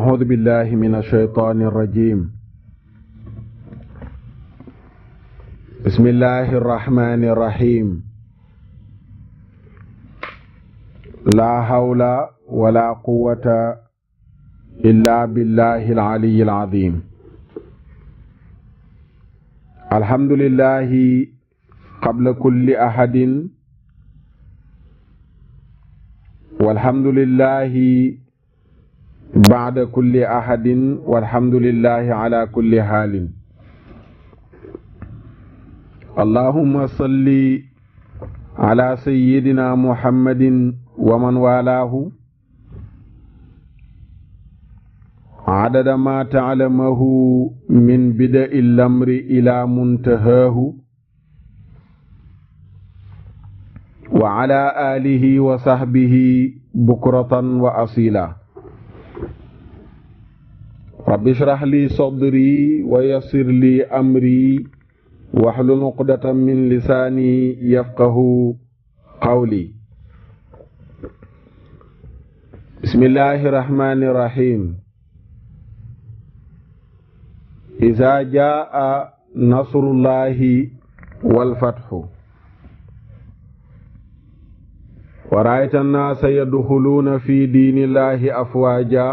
أعوذ بالله من الشيطان الرجيم. بسم الله الرحمن الرحيم. لا حول ولا قوة إلا بالله العلي العظيم. الحمد لله قبل كل أحد، والحمد لله بعد كل أحد، والحمد لله على كل حال. اللهم صل على سيدنا محمد ومن والاه عدد ما تعلمه من بدء الأمر إلى منتهاه، وعلى آله وصحبه بكرة وأصيلا. رب اشرح لي صدري ويسر لي أمري واحلل عقدة من لساني يفقه قولي. بسم الله الرحمن الرحيم. إذا جاء نصر الله والفتح ورأيت الناس يدخلون في دين الله أفواجا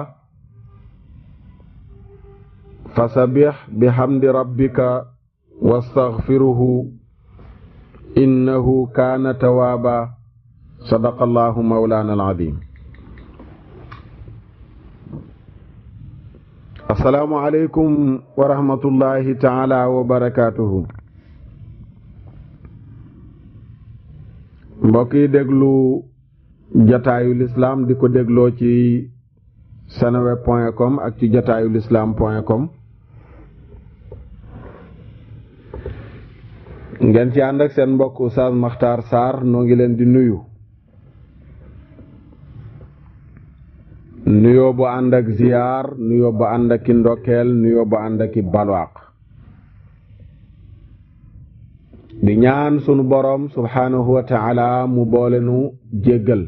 فسبح بحمد ربك واستغفره إنه كان توابا. صدق الله مولانا العظيم. السلام عليكم ورحمة الله تعالى وبركاته. mbokk yi déglu jataayu lislaam di ko dégloo ci seneweb.com ak ci jataayu lislaam.com ngeen ci ànd ak seen mbokk Oustaz Makhtar Sarr. noo ngi leen di nuyu nuyoo bu ànd ak ziyaar, nuyoo bu ànd ak i ndokkeel, nuyoo bu ànd ak i balwaaq, di ñaan sunu borom subhanahu wa taala mu boole nu jéggal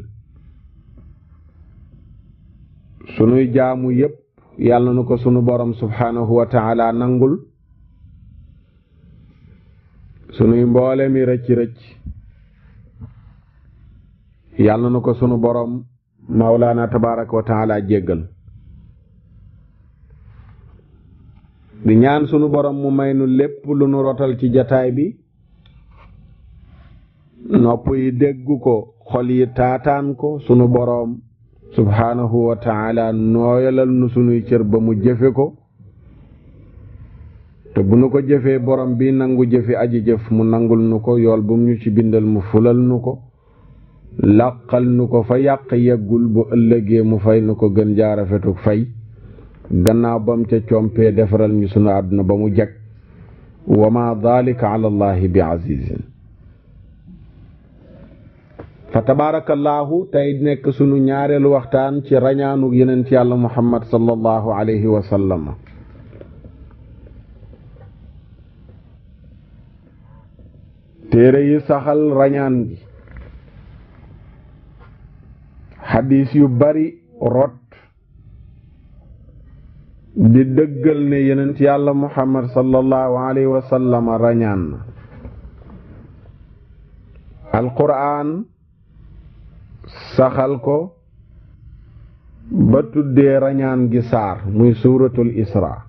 sunuy jaamu yépp. yàlla nu ko sunu borom subhanahu wa taala nangul. sunuy mboole mi rëcc yàlla nu ko sunu borom mawlaana tabaraka wa taala jéggal. di ñaan sunu borom mu may nu lépp lu nu rotal ci jataay bi, nopp yi déggu ko, xol yi taataan ko. sunu boroom subhanahu wa taala nooyalal nu sunuy cër ba mu jëfe ko, te bu nu ko jëfee borom bi nangu jëfi aji jëf mu nangul nu ko. yool bu mu ñu ci bindal mu fulal nu ko, làqal nu ko fa yàq yeggul. bu ëllëgee mu fay nu ko gën jaarafetuk fay, gannaaw bam ca compee defaral ñu sunu àdduna ba mu jag. wa ma dalika ala allahi bi azizin. fa tabarakallahu tey nekk sunu ñaareelu waxtaan ci rañaanu yenent yàlla muhammad sallallahu alayhi wa sallam. téere yi saxal rañaan gi, xadiis yu bari rot di dëggal ne yenent yàlla muhammad sallallahu alayhi wa sallam rañaan na. alquran saxal ko ba tuddee rañaan gi saar, muy suuratul isra.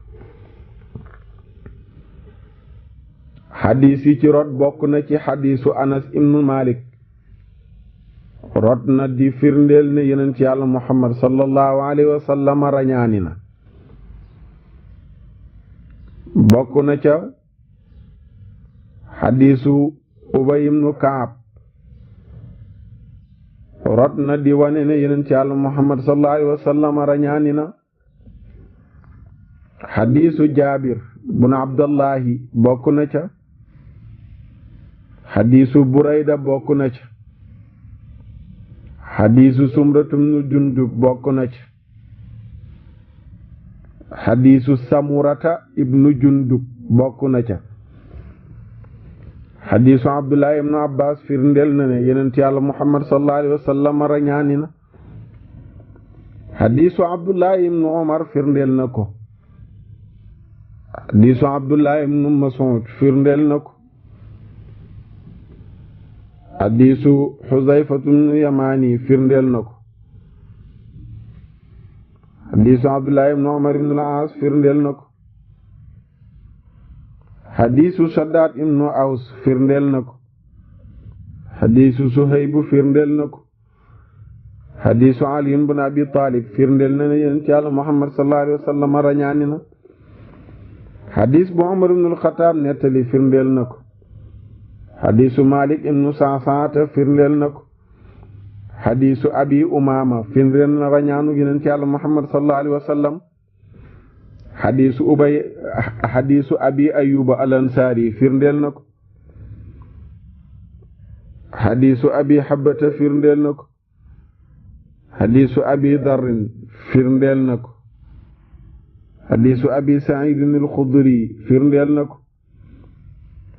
xadiis yi ci rot bokk na ci xadiisu anas ibnu malik. rot na di firndeel ne yonent yàlla muhammad sallallahu alayhi wa sallam rañaani na. bokk na ca xadiisu ubay ibnu kaab. rot na di wane ne yonent yàlla muhammad sallallahu alayhi wa sallam rañaani na. xadiisu jaabir bun abdallahi bokk na ca. xadiisu burayda bokk na ca. xadiisu sumratu bnu jundub bokk na ca. xadiisu samurata ibnu jundub bokk na ca. xadiisu abdullahi ibnu abbas firndeel na ne yonent yàlla muhammad sallallahu alayhi wa sallam rañaani na. xadiisu abdullah ibnu omar firndeel na ko xadiisu abdullah ibnu mas'ud firndeel na ko xadiisu xuzayfatu ibnu yamaani firndeel na ko xadiisu abdullah ibnu omar ibnu al-aas firndeel na ko xadiisu saddaat ibnu aws firndeel na ko xadiisu suhaybu firndeel na ko xadiisu ali ibn abi talib firndeel na ne yonent Yàlla muhammad sallallahu alayhi wa sallam rañaani na xadiis bu umar ibn al-xataab nettali firndeel na ko xadiisu malik ibnu sa'saata firndeel na ko xadiisu abi umaama firndeel na rañaanu yonent Yàlla muhammad sallallahu alayhi wa sallam xadiisu abi ayuba al-ansaari firndeel na ko xadiisu abi habata firndeel na ko xadiisu abi darrin firndeel na ko xadiisu abi saidin al-xudri firndeel na ko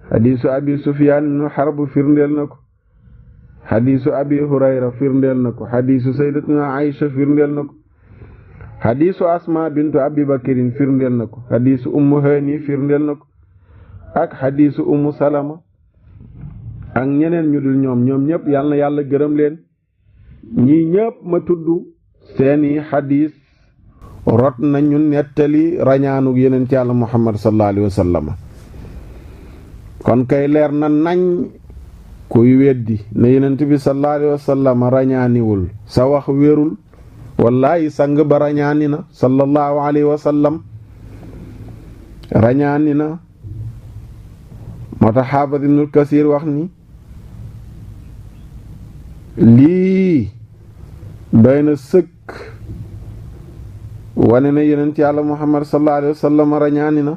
xadiisu abi sufyaan ibn harb firndeel na ko xadiisu abi hurayra firndeel na ko xadiisu sayyidatuna aïcha firndeel na ko xadiisu asma bintu abi bakrin firndeel na ko xadiisu ummu hani firndeel na ko ak xadiisu ummu salama ak ñeneen ñu dul ñoom ñëpp yal na yàlla gërëm leen ñii ñëpp ma tudd seeni xadiis rot nañu nettali rañaanug yonent Yàlla muhammad sallallahu alayhi wa sallam kon kay leer na nañ kuy weddi ne yonent bi sallallahu alayhi wa sallam rañaaniwul sa wax wérul wallahi sang ba rañaani na sallallahu alayhi wa sallam rañaani na moo tax xaafis ibnul kasiir wax ni lii doy na sëkk wane na yonent Yàlla muhammad sallallahu alayhi wa sallam rañaani na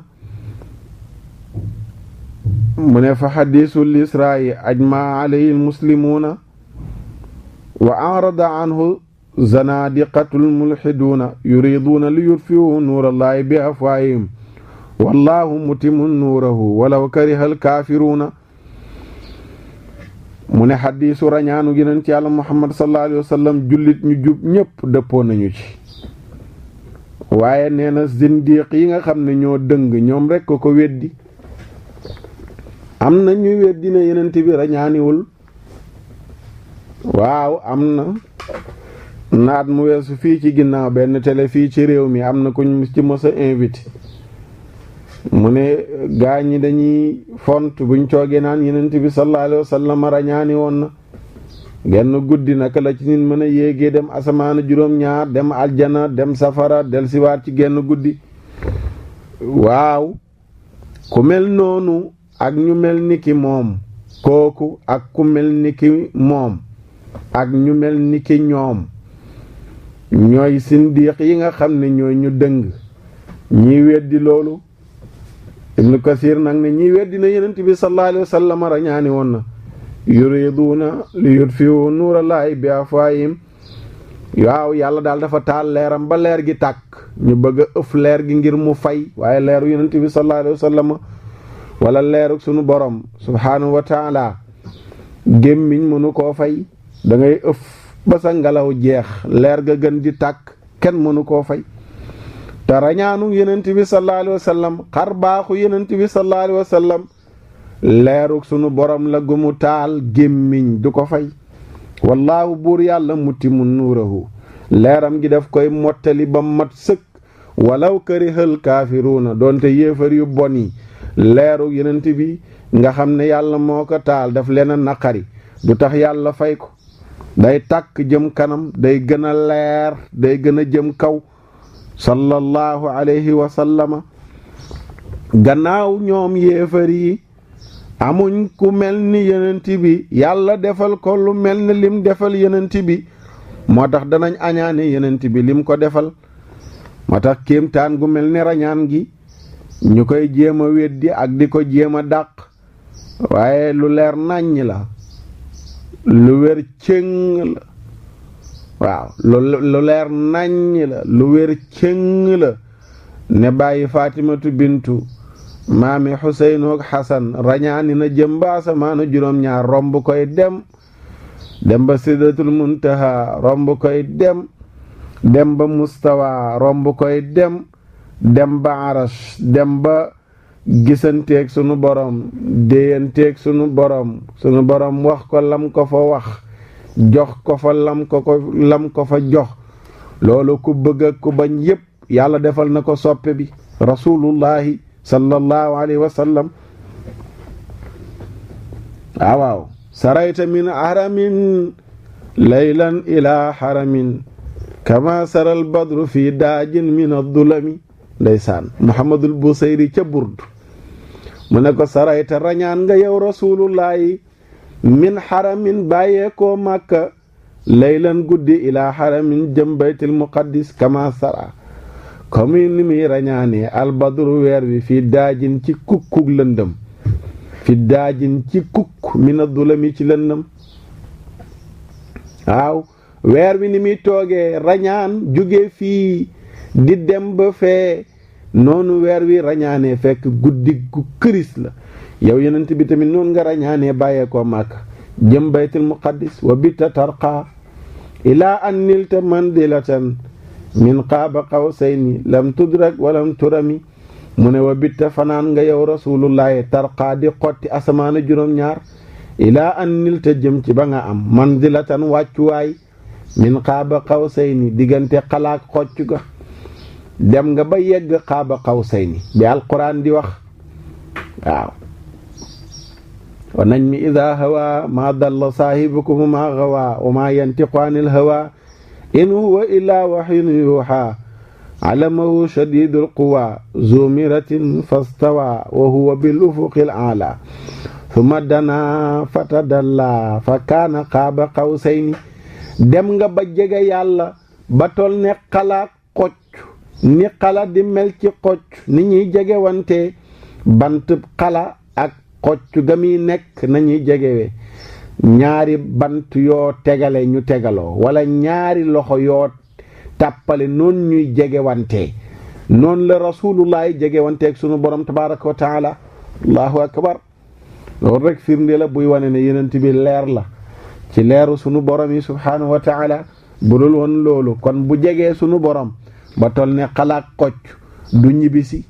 mu ne fa xadiisul isra'i ajma alayhi almuslimuuna wa arada anhu zanadiqatul mulxiduuna yuriduuna li yutfiu nuurallaahi bi afwaahihim wallahu mutimu nuurahu walaw kariha alkaafiruuna mu ne xadiisu rañaanu yonent Yàlla muhammad sallallahu alayhi wa sallam jullit ñu jub ñépp dëppoo nañu ci waaye nee na zindiq yi nga xam ne ñoo dëng ñoom rekk ko weddi am na ñuy weddi ne yonent bi rañaaniwul waaw am na naat mu weesu fii ci ginnaaw benn télé fii ci réew mi am na kuñ ci mos a invité mu ne gaa ñi dañuy font buñ toogee naan yonent bi sallallahu alayhi wa sallam rañaani woon na genn guddi naka la ci nit mën a yéegee dem asamaana juróom-ñaar dem aljana dem safara del siwaat ci genn guddi waaw ku mel noonu ak ñu mel ni ki moom kooku ak ku mel ni ki moom ak ñu mel ni ki ñoom ñooy sindiq yi nga xam ne ñooy ñu dëng ñiy weddi loolu ibnu kasir nag ne ñiy weddi na yonent bi sallallahu alayhi wa sallam rañaani woon na yuriduuna li yutfiu nuurallaahi bi afwaahihim waaw yàlla daal dafa taal leeram ba leer gi tàkk ñu bëgg a ëf leer gi ngir mu fay waaye leeru yonent bi sallallahu alayhi wa sallam wala leeruk sunu borom subhaanahu wa taala gémmiñ mënu koo fay da ngay ëf ba sa ngelaw jeex leer ga gën di tàkk kenn mënu koo fay te rañaanu yonent bi sallallahu alayhi wa sallam xar baaxu yonent bi sallallahu alayhi wa sallam leeruk sunu borom la gumu taal gémmiñ du ko fay wallaahu buur yàlla mutimu nuurahu leeram gi daf koy mottali ba mat sëkk walaw karihal kaafiruuna doonte yéefar yu bon yi leeruk yonent bi nga xam ne yàlla moo ko taal daf leen a naqari du tax yàlla fay ko day tàkk jëm kanam day gën a leer day gën a jëm kaw sallallahu alayhi wa sallama gannaaw ñoom yéefar yi amuñ ku mel ni yonent bi yàlla defal ko lu mel ni lim defal yonent bi moo tax danañ añaane yonent bi lim ko defal moo tax kéemtaan gu mel ni rañaan gi ñu koy jéem a weddi ak di ko jéem a dàq waaye lu leer nàññ la lu wér cëng la waaw lu leer nàññ la lu wér cëng la ne bàyyi Faatimatu bintu maami Xuseynu ak Xasan rañaani na jëm ba asamaanu juróom-ñaar romb koy dem ba sidratul muntaha romb koy dem dem ba mustawa romb koy dem ba arash dem ba gisanteeg sunu borom déyanteeg sunu borom wax ko lam ko fa wax jox ko fa lam ko fa jox loolu ku bëgg ak ku bañ yépp yàlla defal na ko soppe bi rasulullahi sallallahu alayhi wa sallam waaw sarayta min haramin laylan ila haramin kama saral badru fi daajin min ad-dulami ndeysaan Muhammadul Busayri ca Burd mu ne ko sarayta rañaan nga yow rasulullahi min haramin bàyyeekoo Màkka laylan guddi ila haramin jëm baytil muqaddis kama sara comme ni muy rañaanee albadru weer wi fi daajin ci kukkuk lëndëm fi daajin ci kukk min ad-dulami ci lëndëm waaw weer wi ni muy toogee rañaan jóge fii di dem ba fee noonu weer wi rañaanee fekk guddi gu këris la yow yonent bi tamit noonu nga rañaanee bàyyeekoo Màkka jëm baytul muqaddis wa bitta tarqa ilaa an nilta mandilatan min qaaba qawsayni lam tudrak walam turami mu ne wa bitta fanaan nga yow rasulullahi tarqa di xotti asamaana juróom-ñaar ilaa an nilta jëm ci ba nga am mandilatan wàccuwaay min qaaba qawsayni diggante xalaak xocc ga dem nga ba yegg qaaba qawsayni bi alquran di wax waaw wa najmi ida hawa ma dalla saahibukum ma gawa wa ma yantiqu anil hawa in huwa illa wahyun yuha alamahu shadidul quwa zu miratin fastawa wa huwa bil ufuqil a'la thumma dana fatadalla fa kaana qaaba qawsayni dem nga ba jege yàlla ba tol ne xalaat xocc ni xala di mel ci xocc ni ñuy jege wante bant xala ak xocc ga muy nekk nañuy jegewe ñaari bant yoo tegale ñu tegaloo wala ñaari loxo yoo tàppale noonu ñuy jege wante noonu la rasulullahi jege wanteeg sunu borom tabaraka wa taala allahu akbar loolu rek firnde la buy wane ne yonent bi leer la ci leeru sunu borom yi subhanahu wa taala bu dul woon loolu kon bu jegee sunu borom ba tol ne xalaat xocc du ñibbisi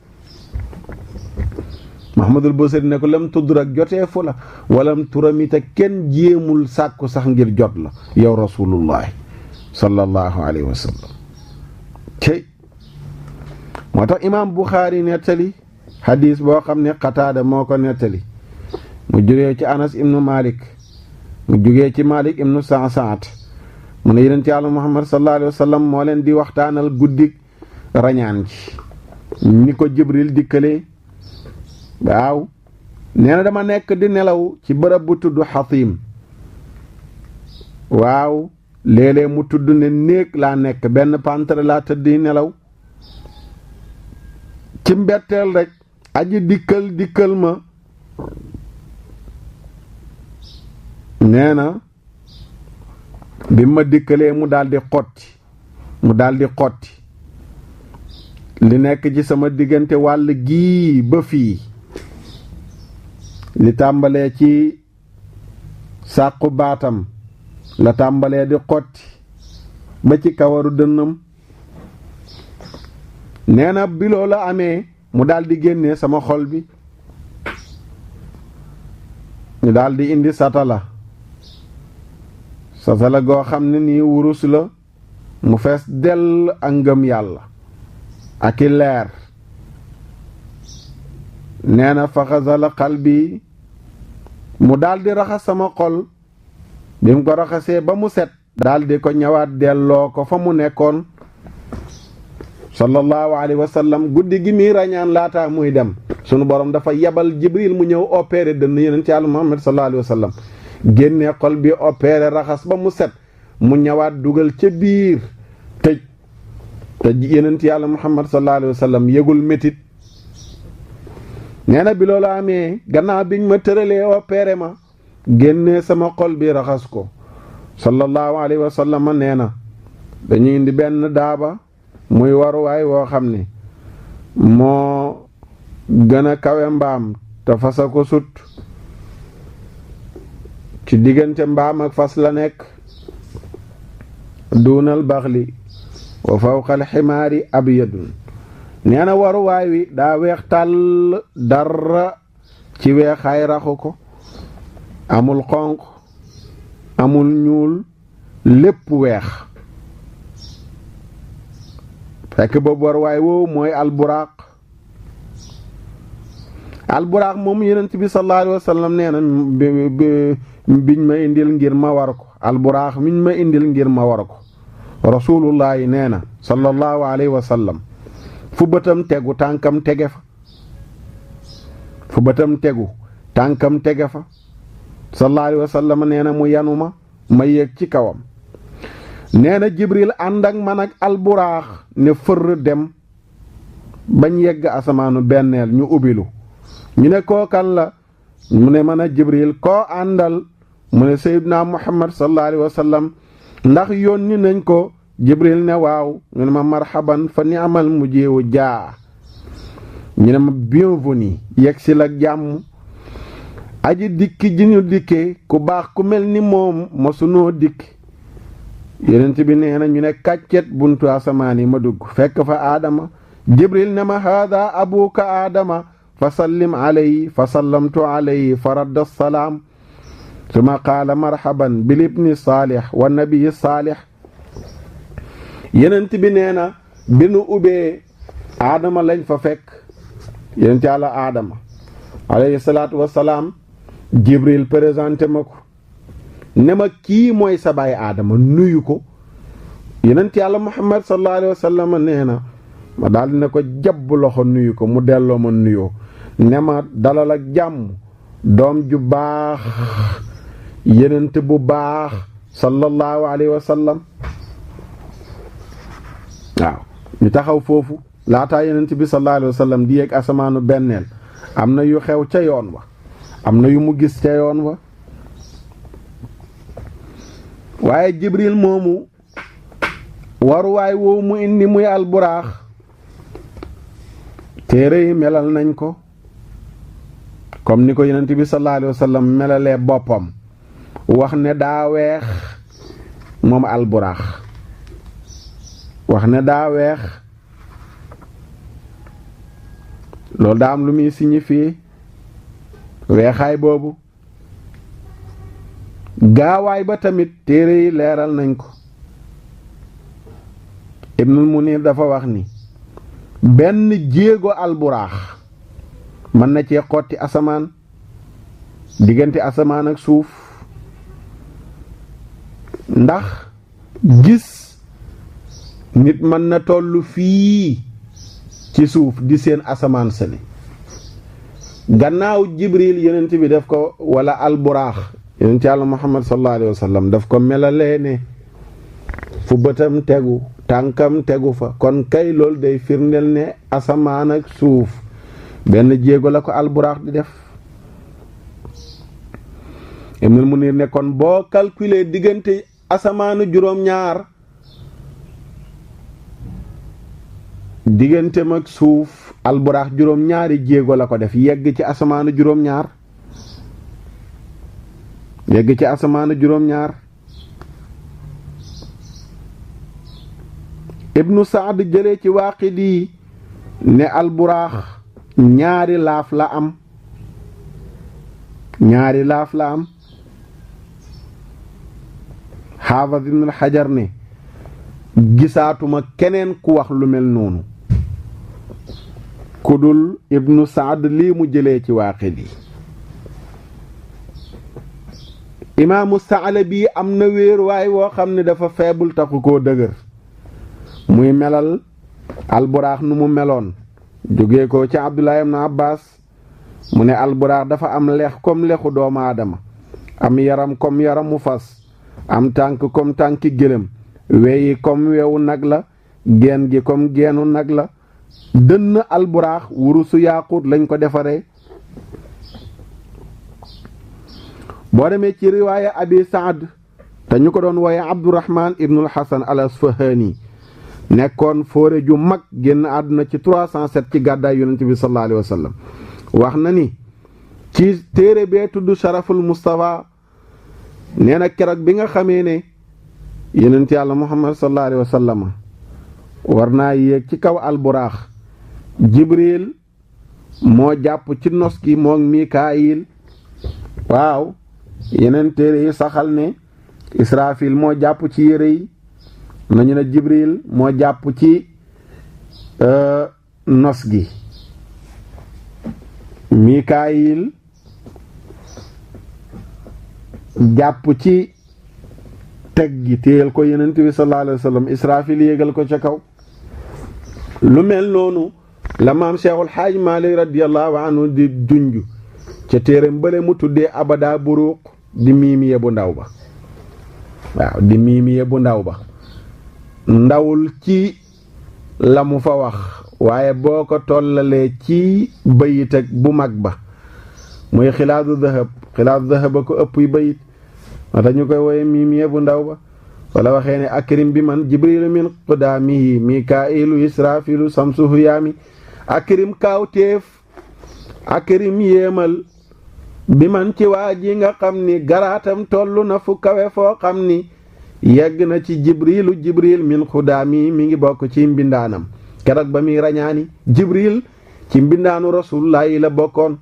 Muhammadul Busayri ne ko lam tudrak jotee fu la walam turami te kenn jéemul sàkku sax ngir jot la yow rasulullahi sallallahu alayhi wa sallam cey moo tax imaam Buxaari nettali hadis boo xam ne Qataada moo ko nettali mu jógee ci Anas ibnu Malik mu jógee ci Malik ibnu Sa'saat mu ne yonent Yàlla Muhammad sallallahu alayhi wa sallam moo leen di waxtaanal guddik rañaan ji ni ko Jibril dikkalee waaw nee na dama nekk di nelaw ci bërëb bu tudd Xatim waaw léeg-léeg mu tudd ne néeg laa nekk benn pantre laa tëdd di nelaw ci mbetteel rek aji dikkal ma nee na bi ma dikkalee mu daldi xotti li nekk ci sama diggante wàll gii ba fii li tàmbalee ci sàqu baatam la tàmbalee di xotti ba ci kawaru dënnam nee na bi loola amee mu daldi génnee sama xol bi ñu daldi indi satala goo xam ne nii wurus la mu fees dell ak ngëm yàlla ak i leer nee na faxasala qalbi mu daldi raxas sama xol bi mu ko raxasee ba mu set daldi ko ñëwaat delloo ko fa mu nekkoon sallallahu alayhi wa sallam guddi gi muy rañaan laata muy dem sunu borom dafa yebal Jibril mu ñëw opéré dënn yonent Yàlla Muhammad sallallahu alayhi wa sallam génnee xol bi opéré raxas ba mu set mu ñëwaat dugal ca biir tëj te yonent Yàlla Muhammad sallallahu alayhi wa sallam yëgul métit nee na bi loolu amee gannaaw biñ ma tëralee opéré ma génnee sama xol bi raxas ko sallallahu alayhi wa sallam nee na dañuy indi benn daaba muy waruwaay woo xam ne moo gën a kawe mbaam te fasa ko sut ci diggante mbaam ak fas la nekk duunal baxli wa fawqa alximaari abyadun nee na waruwaay wi daa weex tàll dara ci weexaay raxu ko amul xonq amul ñuul lépp weex fekk boobu waruwaay woowu mooy alburaaq moom yonent bi sallallahu alayhi wa sallam nee na biñ ma indil ngir ma war ko alburaaq miñ ma indil ngir ma war ko rasulullahi nee na sallallahu alayhi wa sallam fu bëtam tegu tànkam tege fa fu bëtam tegu tànkam tege fa sallallahu alayhi wa sallam nee na mu yanu ma yéeg ci kawam nee na jibril ànd ak man ak alburaax ne fër dem bañ yegg asamaanu benneel ñu ubbilu ñu ne kookan la mu ne mën a jibril koo àndal mu ne sayyidina muhammad sallallahu alayhi wa sallam ndax yónni nañ ko jibril ne waaw ñu ne ma marhaban fa ni'mal mujiibu jaa ñu ne ma bienvenue yegg si la jàmm aji dikki ji ñu dikkee ku baax ku mel ni moom mosunoo dikk yonent bi nee na ñu ne kàccet buntu asamaan yi ma dugg fekk fa aadama jibril ne ma haada abuka aadama fa sallim alayhi fa sallamtu alayhi fa radda salaam suma qaala marhaban bil ibni saalih wa nabiyi saalih yonent bi nee na bi nu ubbee aadama lañ fa fekk yonent yàlla aadama alayhi salaatu wasalaam jibril présenté ma ko ne ma kii mooy sa baay aadama nuyu ko yonent yàlla muhammad sallallahu alayhi wa sallam nee na ma daal di ne ko jabb loxo nuyu ko mu delloo ma nuyoo ne ma dalal ak jàmm doom ju baax yonent bu baax sallallahu alayhi wa sallam waaw ñu taxaw foofu laataa yonent bi sallallahu alayhi wa sallam di yéeg asamaanu benneel am na yu xew ca yoon wa am na yu mu gis ca yoon wa waaye jibril moomu waruwaay woowu mu indi muy alburaax téere yi melal nañ ko comme ni ko yonent bi sallallahu alayhi wa sallam melalee boppam wax ne daa weex moom alburaax wax ne daa weex loolu daa am lu muy signifié weexaay boobu gaawaay ba tamit téere yi leeral nañ ko ibnul munir dafa wax ni benn jéego alburaax mën na cee xotti asamaan diggante asamaan ak suuf ndax gis nit mën na tollu fii ci suuf di seen asamaan sale gannaaw jibril yonent bi def ko wala alburaax yonent yàlla muhammad sallallahu alayhi wa sallam daf ko melalee ne fu bëtam tegu tànkam tegu fa kon kay loolu day firndeel ne asamaan ak suuf benn jéego la ko alburaax di def Ibnul Munir ne kon boo calculer diggante asamaanu juróom-ñaar digganteem ak suuf alburaax juróom-ñaari jéego la ko def yegg ci asamaanu juróom-ñaar yegg ci asamaanu juróom-ñaar ibnu saad jëlee ci Waaqidi ne alburaax ñaari laaf la am ñaari laaf la am xaafis ibnul xajar ne gisaatuma keneen ku wax lu mel noonu ku dul ibnu saad lii mu jëlee ci Waaqidi imaamu Saalabi am na wéeruwaay woo xam ne dafa feebul taxu koo dëgër muy melal alburaax nu mu meloon jóge ko ci Abdullah ibn Abbas mu ne alburaax dafa am lex comme lexu doomu aadama am yaram comme yaramu fas am tànk comme tànki gëlëm weyi comme wewu nag la geen gi comme geenu nag la dënn alburaax wurusu yaaquut lañ ko defaree boo demee ci riwaaya abi saad te ñu ko doon wooye abdurahman ibnul hasan al asfahani nekkoon fóore ju mag génn àdduna ci 307 ci gàddaay yonent bi sallallahu alayhi wa sallam wax na ni ci téere bee tudd sharaful mustafa nee na keroog bi nga xamee ne yonent yàlla muhammad sallallahu alayhi wa sallam war naa yéeg ci kaw alburaax jibril moo jàpp ci nos gi moog mikaayil waaw yeneen téere yi saxal ne israfil moo jàpp ci yére yi nañu ne jibril moo jàpp ci nos gi mikaayil jàpp ci teg gi téyel ko yonent bi sallallahu alayhi wa sallam israfil yéegal ko ca kaw lu mel noonu la maam Cheikhul Xaaj Maalik radiyallahu anhu di junj ca téeram bële mu tuddee abada buruq di miimiye bu ndaw ba waaw di miimiye bu ndaw ba ndawul ci la mu fa wax waaye boo ko tollalee ci bayit ak bu mag ba muy xilaadu dahab a ko ëpp yi bayit moo tax ñu koy woye miimiye bu ndaw ba wala waxee ne akrim bi man jibrilu min qudaamihi mikailu israfilu samsuhu yaami akrim kaawteef akrim yéemal bi man ci waa ji nga xam ni garaatam toll na fu kawe foo xam ni yegg na ci jibril min xudaami mi ngi bokk ci mbindaanam keroog ba muy rañaani jibril ci mbindaanu rasulullah yi la bokkoon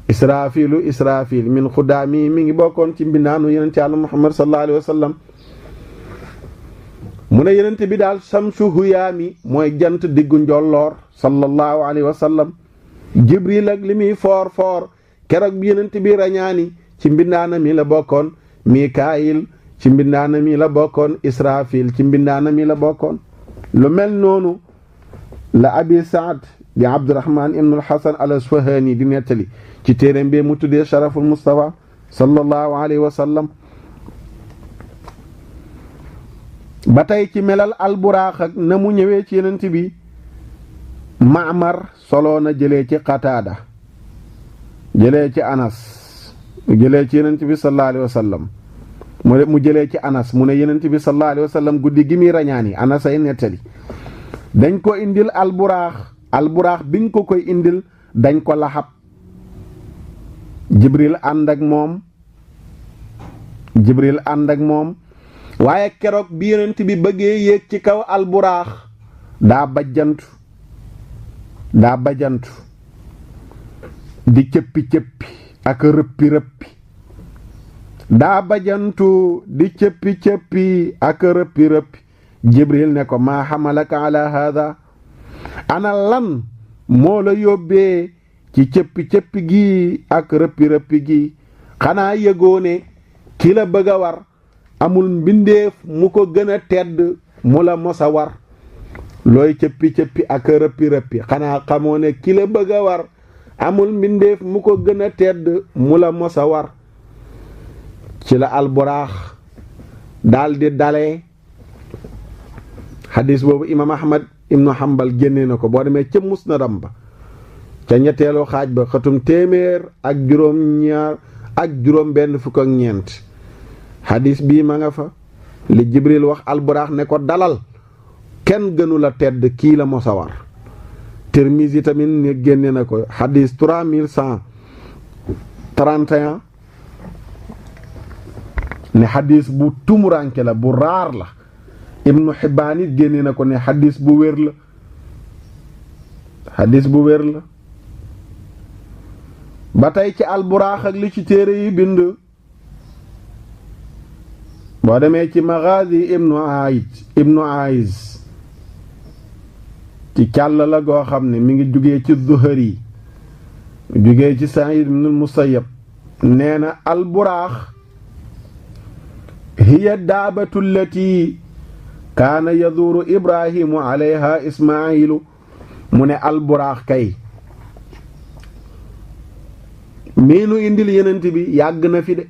israfil min xudaami mi ngi bokkoon ci mbindaanu yonent Yàlla muhammad sallallahu alayhi wa sallam mu ne yonent bi daal samsu huyaami mooy jant diggu njolloor sallallahu alayhi wa sallam jibril ak li muy foor keroog bi yonent bi rañaani ci mbindaana mi la bokkoon mikaayil ci mbindaana mi la bokkoon israfil ci mbindaana mi la bokkoon lu mel noonu la abi saad di abdurahman ibnul hasan al asfahani di nettali ci téeréem bi mu tuddee sharaful mustafa sallallahu alayhi wa sallam ba tey ci melal alburaax ak na mu ñëwee ci yonent bi Maamar soloo na jëlee ci Qataada jëlee ci Anas jëlee ci yonent bi sallallahu alayhi wa sallam mu jëlee ci Anas mu ne yonent bi sallallahu alayhi wa sallam guddi gi muy rañaani Anas ay nettali dañ ko indil alburaax biñ ko koy indil dañ ko laxab Jibril ànd ak moom waaye keroog bi yonent bi bëggee yéeg ci kaw alburaax daa bajjantu di cëppi ak rëppi daa bajantu di cëppi ak rëppi Jibril ne ko maa xamalaka ala hada ana lan moo la yóbbee ci cëppi gi ak rëppi gi xanaa yëgoo ne ki la bëgg a war amul mbindeef mu ko gën a tedd mu la mos a war looy cëppi ak rëppi xanaa xamoo ne ki la bëgg a war amul mbindeef mu ko gën a tedd mu la mos a war ci la alburaax daldi dalee xadis boobu imaam ahmad ibnu hambal génnee na ko boo demee ca musnadam ba ca ñetteelu xaaj ba xatum téeméer ak juróom benn fukk ak ñeent xadis bii ma nga fa li jibril wax alburaax ne ko dalal kenn gënu la tedd kii la mos a war Tirmisi tamit ne génne na ko xadis 3131 ne xadis bu tumuranke la bu raar la ibnu Xibbaan it génne na ko ne xadis bu wér la ba tey ci alburaax ak li ci téere yi bind boo demee ci Magaazi ibnu Aïs ci càll la goo xam ne mi ngi jugee ci Zuhari jugee ci Saïd ibnul Musayyab nee na alburaax hiya daabatu allati kaana yaduuru Ibrahimu alayha Ismaayilu mu ne alburaax kay miinu indil yenent bi yàgg na fi de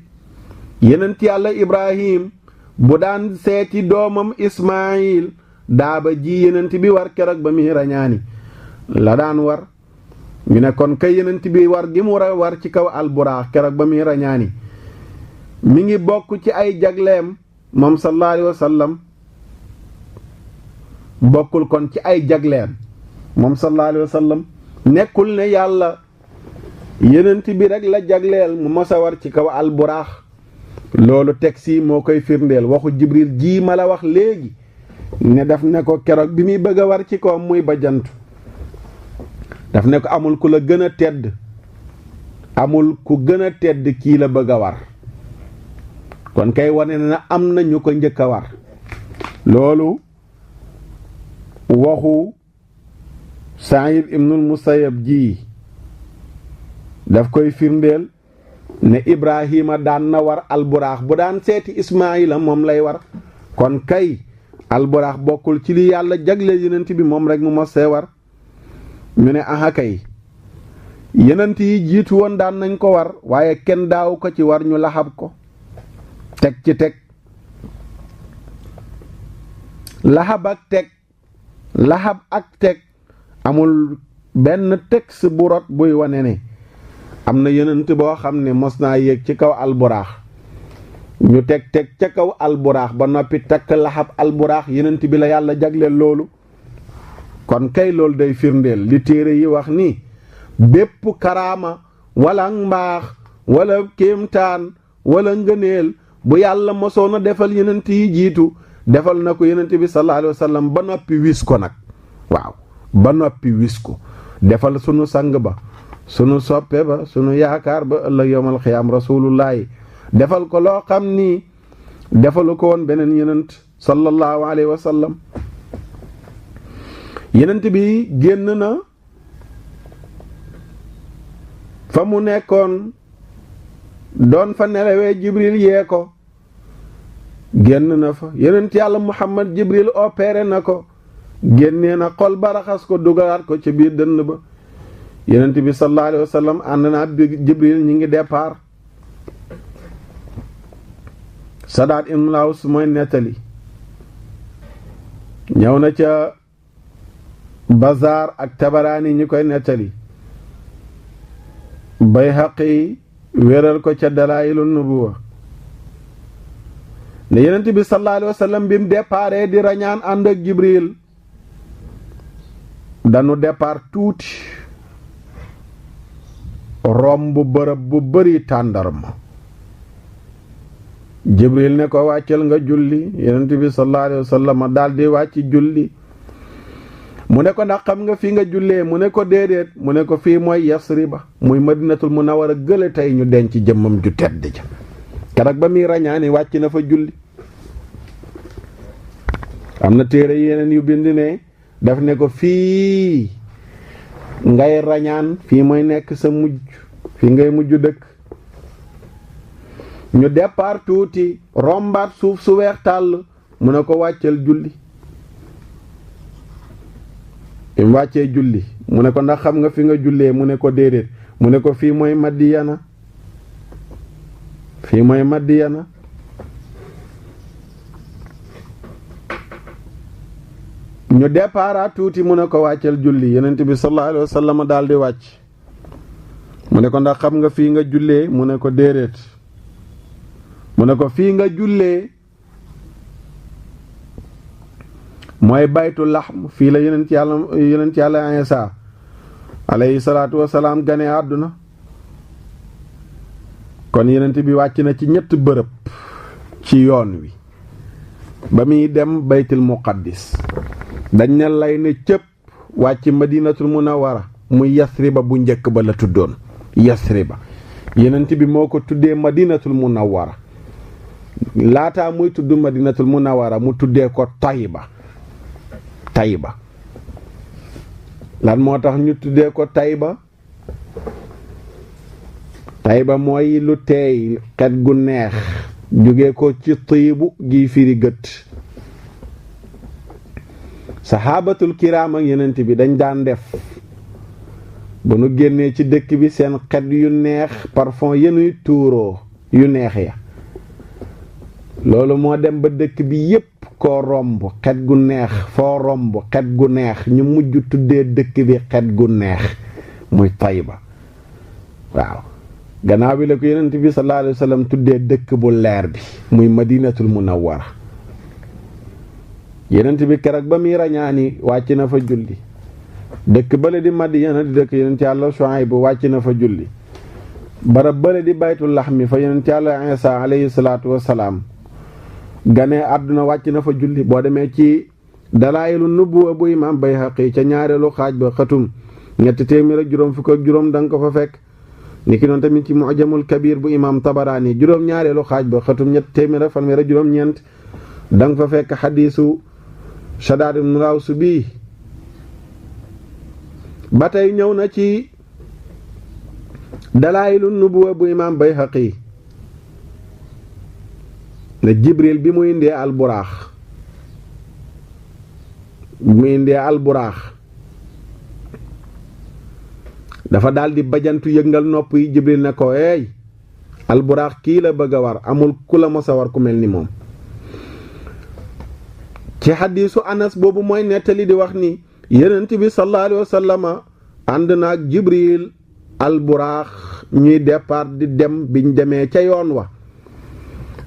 yenent yàlla Ibrahim bu daan seeti doomam Ismaayil daaba ji yenent bi war keroog ba muy rañaani la daan war ñu ne kon kay yenent bi war gi mu war ci kaw alburaax keroog ba muy rañaani mi ngi bokk ci ay jagleem moom sallallahu alayhi wa sallam bokkul kon ci ay jagleem moom sallallahu alayhi wa sallam nekkul ne yàlla yenent bi rek la jagleel mu mos a war ci kaw alburaax loolu teg si moo koy firndeel waxu Jibril ji ma la wax léegi ne daf ne ko keroog bi muy bëgg a war ci kawam muy ba jantu daf ne ko amul ku la gën a tedd amul ku gën a tedd kii la bëgg a war kon kay wane na am na ñu ko njëkk a war loolu waxu Saïd ibnul Musayyab ji daf koy firndeel ne Ibrahima daan na war alburaax bu daan seeti Ismaayila moom lay war kon kay alburaax bokkul ci li yàlla jagle yenent bi moom rek mu mos see war ñu ne aha kay yenent yi jiitu woon daan nañ ko war waaye kenn daaw ko ci war ñu laxab ko teg ci teg laxab ak teg amul benn texte bu rot buy wane ne am na yenent boo xam ne mos naa yéeg ci kaw alburaax ñu teg ca kaw alburaax ba noppi takk laxab alburaax yenent bi la yàlla jagleel loolu kon kay loolu day firndeel li téere yi wax ni bépp karaama wala mbaax wala kéemtaan wala ngëneel bu yàlla mosoon a defal yenent yi jiitu defal na ko yenent bi sallallahu alayhi wa sallam ba noppi wis ko nag waaw ba noppi wis ko defal sunu sang ba sunu soppe ba sunu yaakaar ba ëllëg yawmal xiyaam rasulullahi defal ko loo xam ni defalu ko woon beneen yenent sallallahu alayhi wa sallam yenent bi génn na fa mu nekkoon doon fa nelawee jibril yee ko génn na fa yenent yàlla muhammad jibril opéré na ko génnee na xol ba raxas ko dugalaat ko ci biir dënn ba yenent bi sallallahu alayhi wa sallam ànd na bi jibril ñi ngi départ Sadaat ibn Laws mooy nettali ñëw na ca Bazaar ak Tabaraani ñi koy nettali Bayhaqi wéral ko ca Dalaa'ilun Nubuwa ne yenent bi sallallahu alayhi wa sallam bi mu déparé di rañaan ànd ak jibril danu départ tuuti romb bërëb bu bari tàndarma jibril ne ko wàccal nga julli yenent bi sallallahu alayhi wa sallam daldi wàcc julli mu ne ko ndax xam nga fi nga jullee mu ne ko déedéet mu ne ko fii mooy Yasriba muy Madinatul Munawwara gële tey ñu denc jëmmam ju tedd ja keroog ba muy rañaani wàcc na fa julli am na téere yeneen yu bind ne daf ne ko fii ngay rañaan fii mooy nekk sa mujj fii ngay mujj dëkk ñu départ tuuti rombaat suuf su weex tàll mu ne ko wàccal julli im wàccee julli mu ne ko ndax xam nga fi nga jullee mu ne ko déedéet mu ne ko fii mooy Madiyana fii mooy Madiyana ñu départ tuuti mu ne ko wàccal julli yenent bi sallallahu alayhi wa sallam daal di wàcc mu ne ko ndax xam nga fii nga jullee mu ne ko déedéet mu ne ko fii nga jullee mooy baytu laxm fii la yenent yàlla Iisaa alayhi salaatu wasalaam gane àdduna kon yenent bi wàcc na ci ñett bërëb ci yoon wi ba muy dem baytul muqaddis dañ ne lay ne cëpp wàcc Madinatul Munawwara muy Yasriba bu njëkk ba la tuddoon Yasriba yenent bi moo ko tuddee Madinatul Munawwara laataa muy tudd Madinatul Munawwara mu tuddee ko Tayba lan moo tax ñu tuddee ko Tayba mooy lu teey xet gu neex jóge ko ci tiibu gi firi gët saxaabatul kiraam ak yenent bi dañ daan def bu nu génnee ci dëkk bi seen xet yu neex parfum yenuy tuuroo yu neex ya loolu moo dem ba dëkk bi yépp koo romb xet gu neex foo romb xet gu neex ñu mujj tuddee dëkk bi xet gu neex muy Tayba waaw gannaaw bi la ko yenent bi sallallahu alayhi wa sallam tuddee dëkk bu leer bi muy Madinatul Munawwara yenent bi keroog ba muy rañaani wàcc na fa julli dëkk bële di Madiyana di dëkk yenent yàlla Shuayb bu wàcc na fa julli barab bële di baytul laxmi fa yenent yàlla Iisaa alayhi salaatu wasalaam gane àdduna wàcc na fa julli boo demee ci dalaayilu nubuwa bu imaam Bayhaqi ca ñaareelu xaaj ba xatum 375 da nga ko fa fekk. niki noonu tamit ci mu'jamul kabir bu imaam Tabaraani ñaareelu xaaj ba xatum 379 da nga fa fekk xadiisu Shadaad ibn Aws bi ba tey ñëw na ci dalaayilu nubuwa bu imaam Bayhaqi ne Jibril bi mu indee alburaax dafa daldi bajantu yëngal nopp yi. Jibril ne ko eey alburaax kii la bëgg a war, amul ku la mos a war ku mel ni moom. ci xadiisu Anas boobu mooy nettali di wax ni Yonent bi sallallahu alayhi wa sallama ànd na ak Jibril alburaax ñuy départ di dem biñ demee ca yoon wa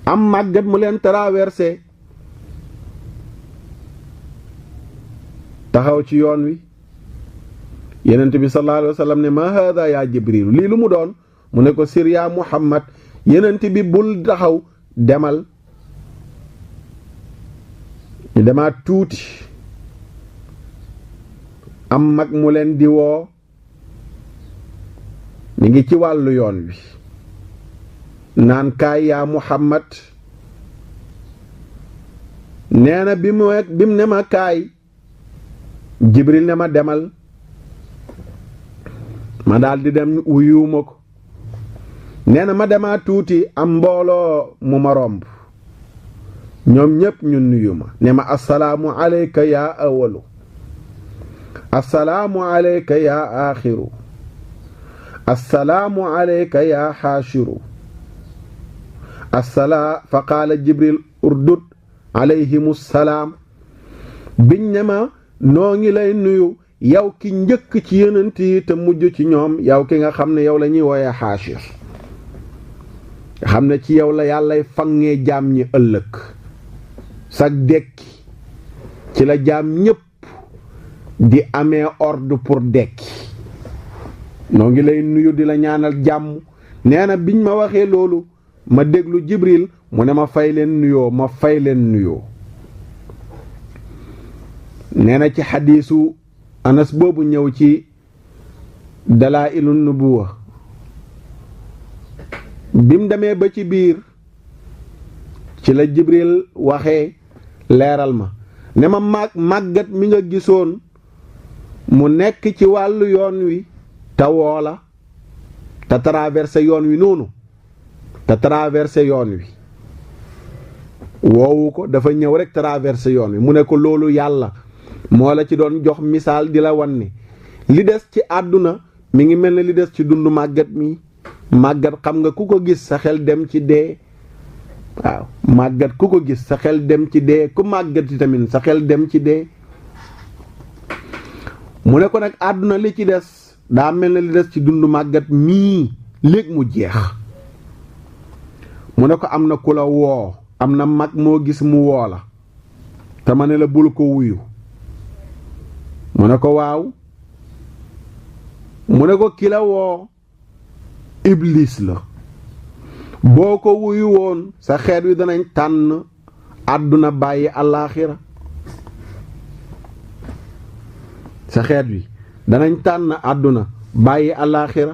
am màggat mu leen traversé taxaw ci yoon wi. Yonent bi sallallahu alayhi wa sallam ne ma haada yaa Jibril lii lu mu doon mu ne ko sir yaa Muhammad. Yonent bi bul taxaw, demal. ñu demaat tuuti am mag mu leen di woo, mi ngi ci wàllu yoon wi naan kaay yaa Muhammad. nee na bi mu ne ma kaay, Jibril ne ma demal, ma daldi dem wuyuuma ko. nee na ma demaat tuuti am mbooloo mu ma romb, ñoom ñépp ñu nuyu ma ne ma assalaamu alayka yaa awalu, assalaamu alayka yaa aaxiru, assalaamu alayka yaa xaashiru. fa qaala Jibril urdud alayhimu salaam. biñ ne ma noo ngi lay nuyu yow ki njëkk ci yonent yi te mujj ci ñoom, yow ki nga xam ne yow la ñuy wooyee xaashir, nga xam ne ci yow la yàllay fangee jaam ñi ëllëg. sag dekki ci la jaam ñépp di amee ordre pour dekki. noo ngi lay nuyu di la ñaanal jàmm. nee na biñ ma waxee loolu ma déglu Jibril mu ne ma fay leen nuyoo, ma fay leen nuyoo. nee na ci xadiisu Anas boobu ñëw ci dalaa'ilu nubuwa bim demee ba ci biir ci la Jibril waxee leeral ma ne ma màggat mi nga gisoon mu nekk ci wàllu yoon wi te woo la te traversé yoon wi noonu te traversé yoon wi woowu ko, dafa ñëw rek traversé yoon wi. mu ne ko loolu yàlla moo la ci doon jox misaal di la wan ni li des ci àdduna mi ngi mel ne li des ci dund màggat mi. màggat xam nga ku ko gis sa xel dem ci dee. waaw màggat ku ko gis sa xel dem ci dee, ku màggat yi tamit sa xel dem ci dee. mu ne ko nag àdduna li ci des daa mel ne li des ci dund màggat mii léegi mu jeex. mu ne ko am na ku la woo, am na mag moo gis mu woo la te ma ne la bul ko wuyu. mu ne ko waaw. mu ne ko ki la woo Iblis la. boo ko wuyu woon sa xeet wi danañ tànn àdduna bàyyi àllaaxira. sa xeet wi danañ tànn àdduna bàyyi àllaaxira.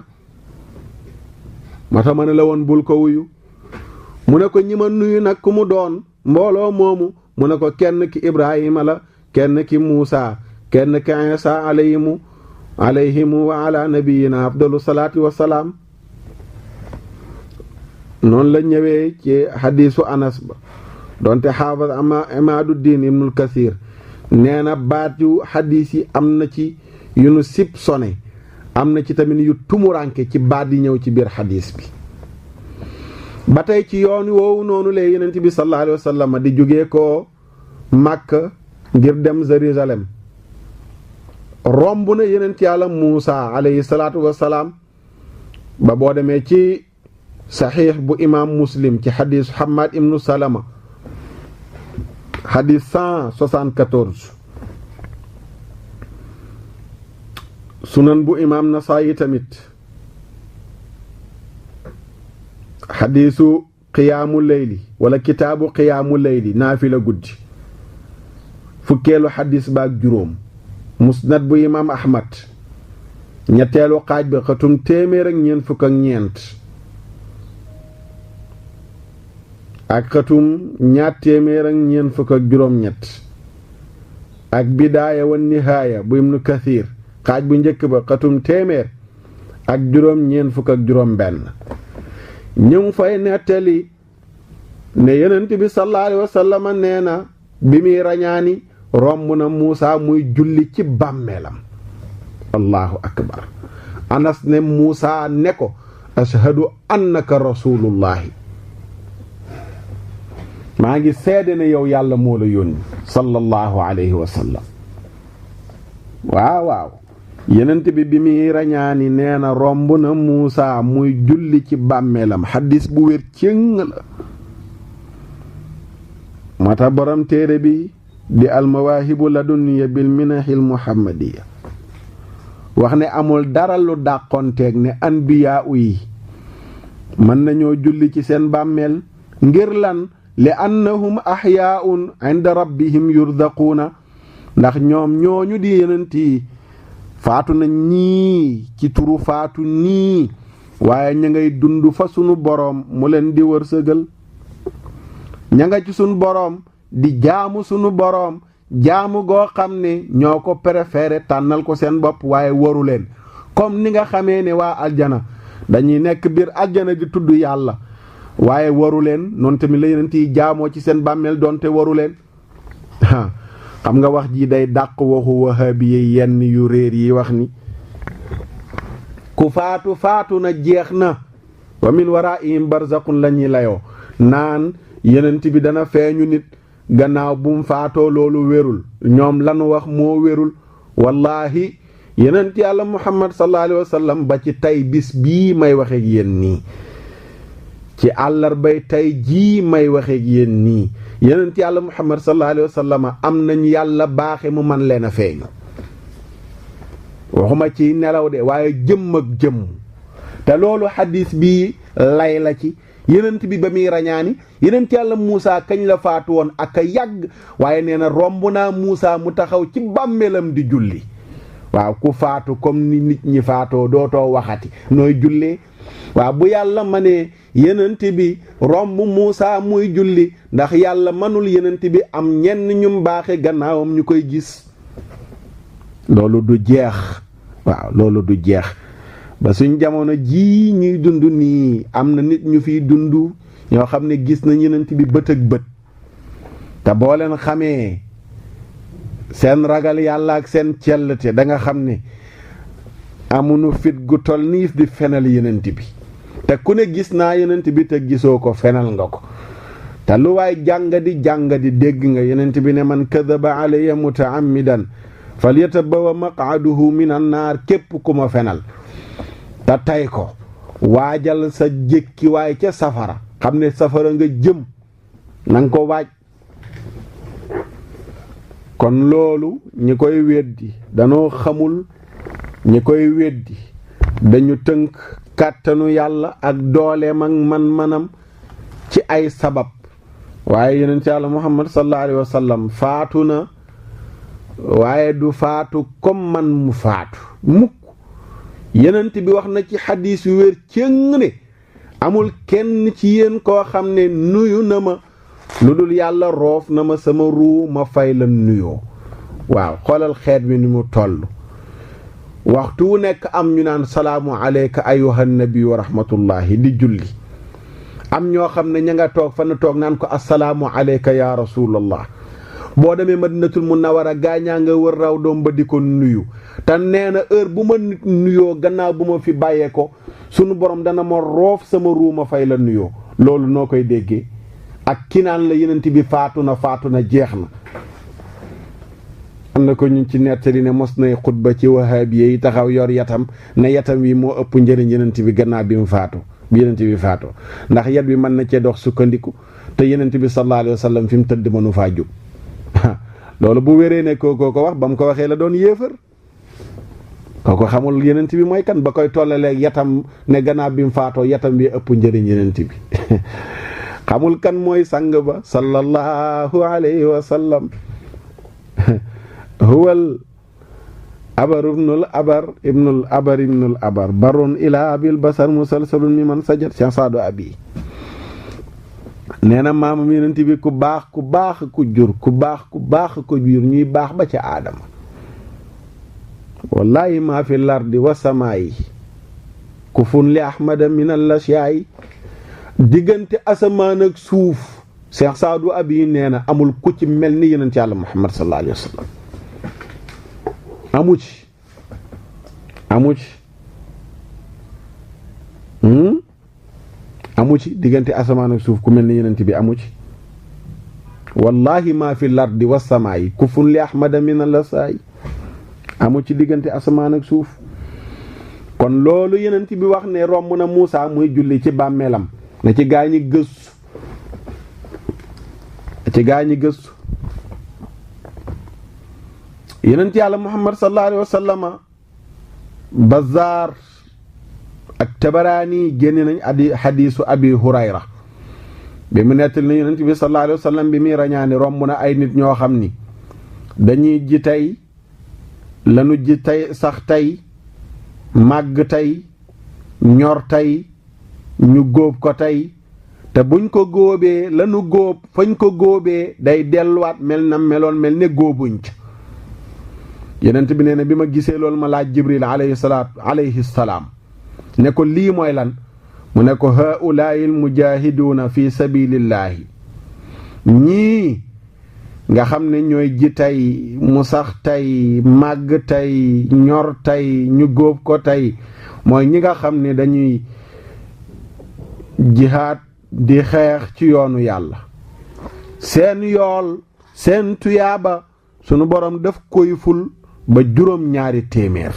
moo tax ma ne la woon bul ko wuyu. mu ne ko ñi ma nuyu nag ku mu doon mbooloo moomu. mu ne ko kenn ki Ibrahima la, kenn ki Muusa, kenn ki Isa alayhimu wa ala nabiyina afdalu salaati wa salaam. noonu la ñëwee ci xadiisu Anas ba donte xaafas Imaaduddin ibnul Kasiir nee na baat yu xadiis yi am na ci yu nu sib sone, am na ci tamit yu tumuranke ci baat yi ñëw ci biir xadiis bi. ba tey ci yoon woowu noonu lee Yonent bi sallallahu alayhi wa sallam di jógee ko Makka ngir dem Jérusalem romb na Yonent Yàlla Muusa alayhi salaatu wa salaam. ba boo demee ci saxiix bu imaam Muslim ci xadiis Hamad ibnu Salama xadiis 174, sunan bu imaam Nasaayi tamit xadiisu qiyaamu leyli wala kitaabu qiyaamu leyli naafila guddi fukkeelu xadis ba ak juróom musnad bu imaam ahmad ñetteelu xaaj bi xatum téeméer ak ñeent fukk ak ñeent ak xatum ñaar téeméer ak ñeent fukk ak juróom ñett ak bidaaya wa nihaaya bu ibnu kathir xaaj bu njëkk ba xatum téeméer ak juróom ñeent fukk ak juróom benn ñu ngi fay nettali ne yonent bi sallallahu alayhi wa sallam nee na bi muy rañaani romb na Muusa muy julli ci bàmmeelam allahu akbar anas ne Muusa ne ko ashhadu annaka rasulullahi maa ngi seede ne yow yàlla moo la yónni sallallahu alayhi wa sallam waaw yonent bi muy rañaani nee na romb na Muusa muy julli ci bàmmeelam xadis bu wér cëng la mata borom téere bi di almawaahibu ladunniya bil minahil muhammadiya wax ne amul dara lu dàqonteeg ne anbiyaa yi mën nañoo julli ci seen bàmmeel ngir lan li annahum ahyaa'un inda rabbihim yurzaquuna ndax ñoom ñooñu di yonent yi faatu na ñii ci turu faatu nii waaye ña ngay dund fa sunu boroom mu leen di wërsëgal ña nga ci sunu boroom di jaamu sunu boroom jaamu goo xam ne ñoo ko préféré tànnal ko seen bopp waaye waru leen comme ni nga xamee ne waa aljana dañuy nekk biir aljana di tudd yàlla waaye waru leen noonu tamit la yonent yi jaamoo ci seen bàmmeel doonte waru leen xam nga wax ji day dàq waxu wahabi yenn yu réer yi wax ni ku faatu na jeex na wa min waraihim barzaqun la ñuy layoo naan yonent bi dana feeñu nit gannaaw bu mu faatoo loolu wérul ñoom lanu wax moo wérul wallahi yonent yàlla muhammad sallallahu alayhi wa sallam ba ci tey bis bii may waxeeg yéen nii ci àllarbay tey jii may waxeeg yéen nii yonent yàlla muhammad sallallahu alayhi wa sallam am nañ yàlla baaxe mu man leen a feeñu waxuma ci nelaw de waaye jëmm ak jëmm te loolu xadis bii lay la ci yonent bi ba muy rañaani yonent yàlla Muusa kañ la faatu woon ak a yàgg waaye nee na romb naa Muusa mu taxaw ci bàmmeelam di julli waaw ku faatu comme ni nit ñi faatoo dootoo waxati nooy jullee waaw bu yàlla ma ne yonent bi romb Muusa muy julli ndax yàlla manul yonent bi am ñenn ñum baaxe gannaawam ñu koy gis loolu du jeex waaw loolu du jeex ba suñ jamono jii ñuy dund nii am na nit ñu fiy dund ñoo xam ne gis na yonent bi bët ak bët te boo leen xamee seen ragal yàlla ak seen cellte da nga xam ne amuñu fit gu tol nii di fenal yonent bi te ku ne gis naa yonent bi te gisoo ko fenal nga ko te lu waay jàngadi dégg nga yonent bi ne man kadaba alayya mutaammidan falyatabawa maq'aduhu minan naar képp ku ma fenal te tay ko waajal sa jékki waay ca safara xam ne safara nga jëm nanga ko waaj kon loolu ñi koy weddi danoo xamul ñi koy weddi dañu tënk kàttanu yàlla ak dooleem ak man-manam ci ay sabab waaye yonent yàlla muhammad sallallahu alayhi wa sallam faatu na waaye du faatu comme man mu faatu mukk yonent bi wax na ci xadiis yu wér cëng ne amul kenn ci yéen koo xam ne nuyu na ma lu dul yàlla roof na ma sama ruu ma fay la nuyoo waaw xoolal xeet bi ni mu toll waxtu wu nekk am ñu naan salaamu aleyka ayyuhan nabi wa rahmatullahi di julli am ñoo xam ne ña nga toog fa na toog naan ko assalaamu aleyka ya rasulallah boo demee madinatul munawwara gaañaa nga wër raw doom ba di ko nuyu te nee na heure bu ma nit nuyoo gannaaw bu ma fi bàyyee ko sunu borom dana ma roof sama ruuma fay la nuyoo loolu noo koy déggee ak ki naan la yenent bi faatu na jeex na am na ko ñu ci nettali ne mos nay xutba ci wahabiye yi taxaw yor yatam ne yatam wi moo ëpp njëriñ yenent bi gannaaw bi mu faatu bi yenent bi faatu ndax yat bi mën na cee dox sukkandiku te yenent bi sallallahu alayhi wa sallam fi mu tëdd mënu faa jóg loolu bu wéree ne kookoo ko wax ba mu ko waxee la doon yéefar kooko xamul yenent bi mooy kan ba koy tollaleeg yatam ne gannaaw bi mu faatoo yatam bi ëpp njëriñ yenent bi xamul kan mooy sang ba sallallahu alayhi wa sallam huwal abar ibnul abar barun ila abil basar musalsalun mi man sajat Cheikh Saadu Abi nee na maamam yonent bi ku baax ku jur ku baax ko jur ñuy baax ba ca aadama wallahi maa fi lardi wa samaayi ku fun li ahmada min al-ashyaa'i diggante asamaan ak suuf Cheikh Saadu Abi nee na amul ku ci mel ni yonent yàlla Muhammad sallallahu alayhi wa sallam amu ci diggante asamaan ak suuf ku mel ni yonent bi amu ci wallahi maa fi lardi wa samaayi ku fun li ahmada min al-ashyaa'i amu ci diggante asamaan ak suuf kon loolu yonent bi wax ne romb na Muusa muy julli ci bàmmeelam na ci gaa ñi gëstu yonent yàlla Muhammad sallallahu alayhi wa sallama Bazzaar ak Tabaraani génne nañ xadiisu Abi Hurayra bi mu nettali na yonent bi sallallahu alayhi wa sallam bi muy rañaani romb na ay nit ñoo xam ni dañuy ji tey lanu ji tey sax tey màgg tey ñor tey ñu góob ko tey te buñ ko góobee lanu góob fañ ko góobee day delluwaat mel na meloon mel ne góobuñ ca yonent bi nee na bi ma gisee loolu ma laaj Jibril alayhi salaam ne ko lii mooy lan mu ne ko haulaa'il mujaahiduuna fi sabilillahi ñii nga xam ne ñooy ji tey mu sax tey màgg tey ñor tey ñu góob ko tey mooy ñi nga xam ne dañuy jihaad di xeex ci yoonu yàlla seen yool seen tuyaaba sunu borom daf koy ful ba 700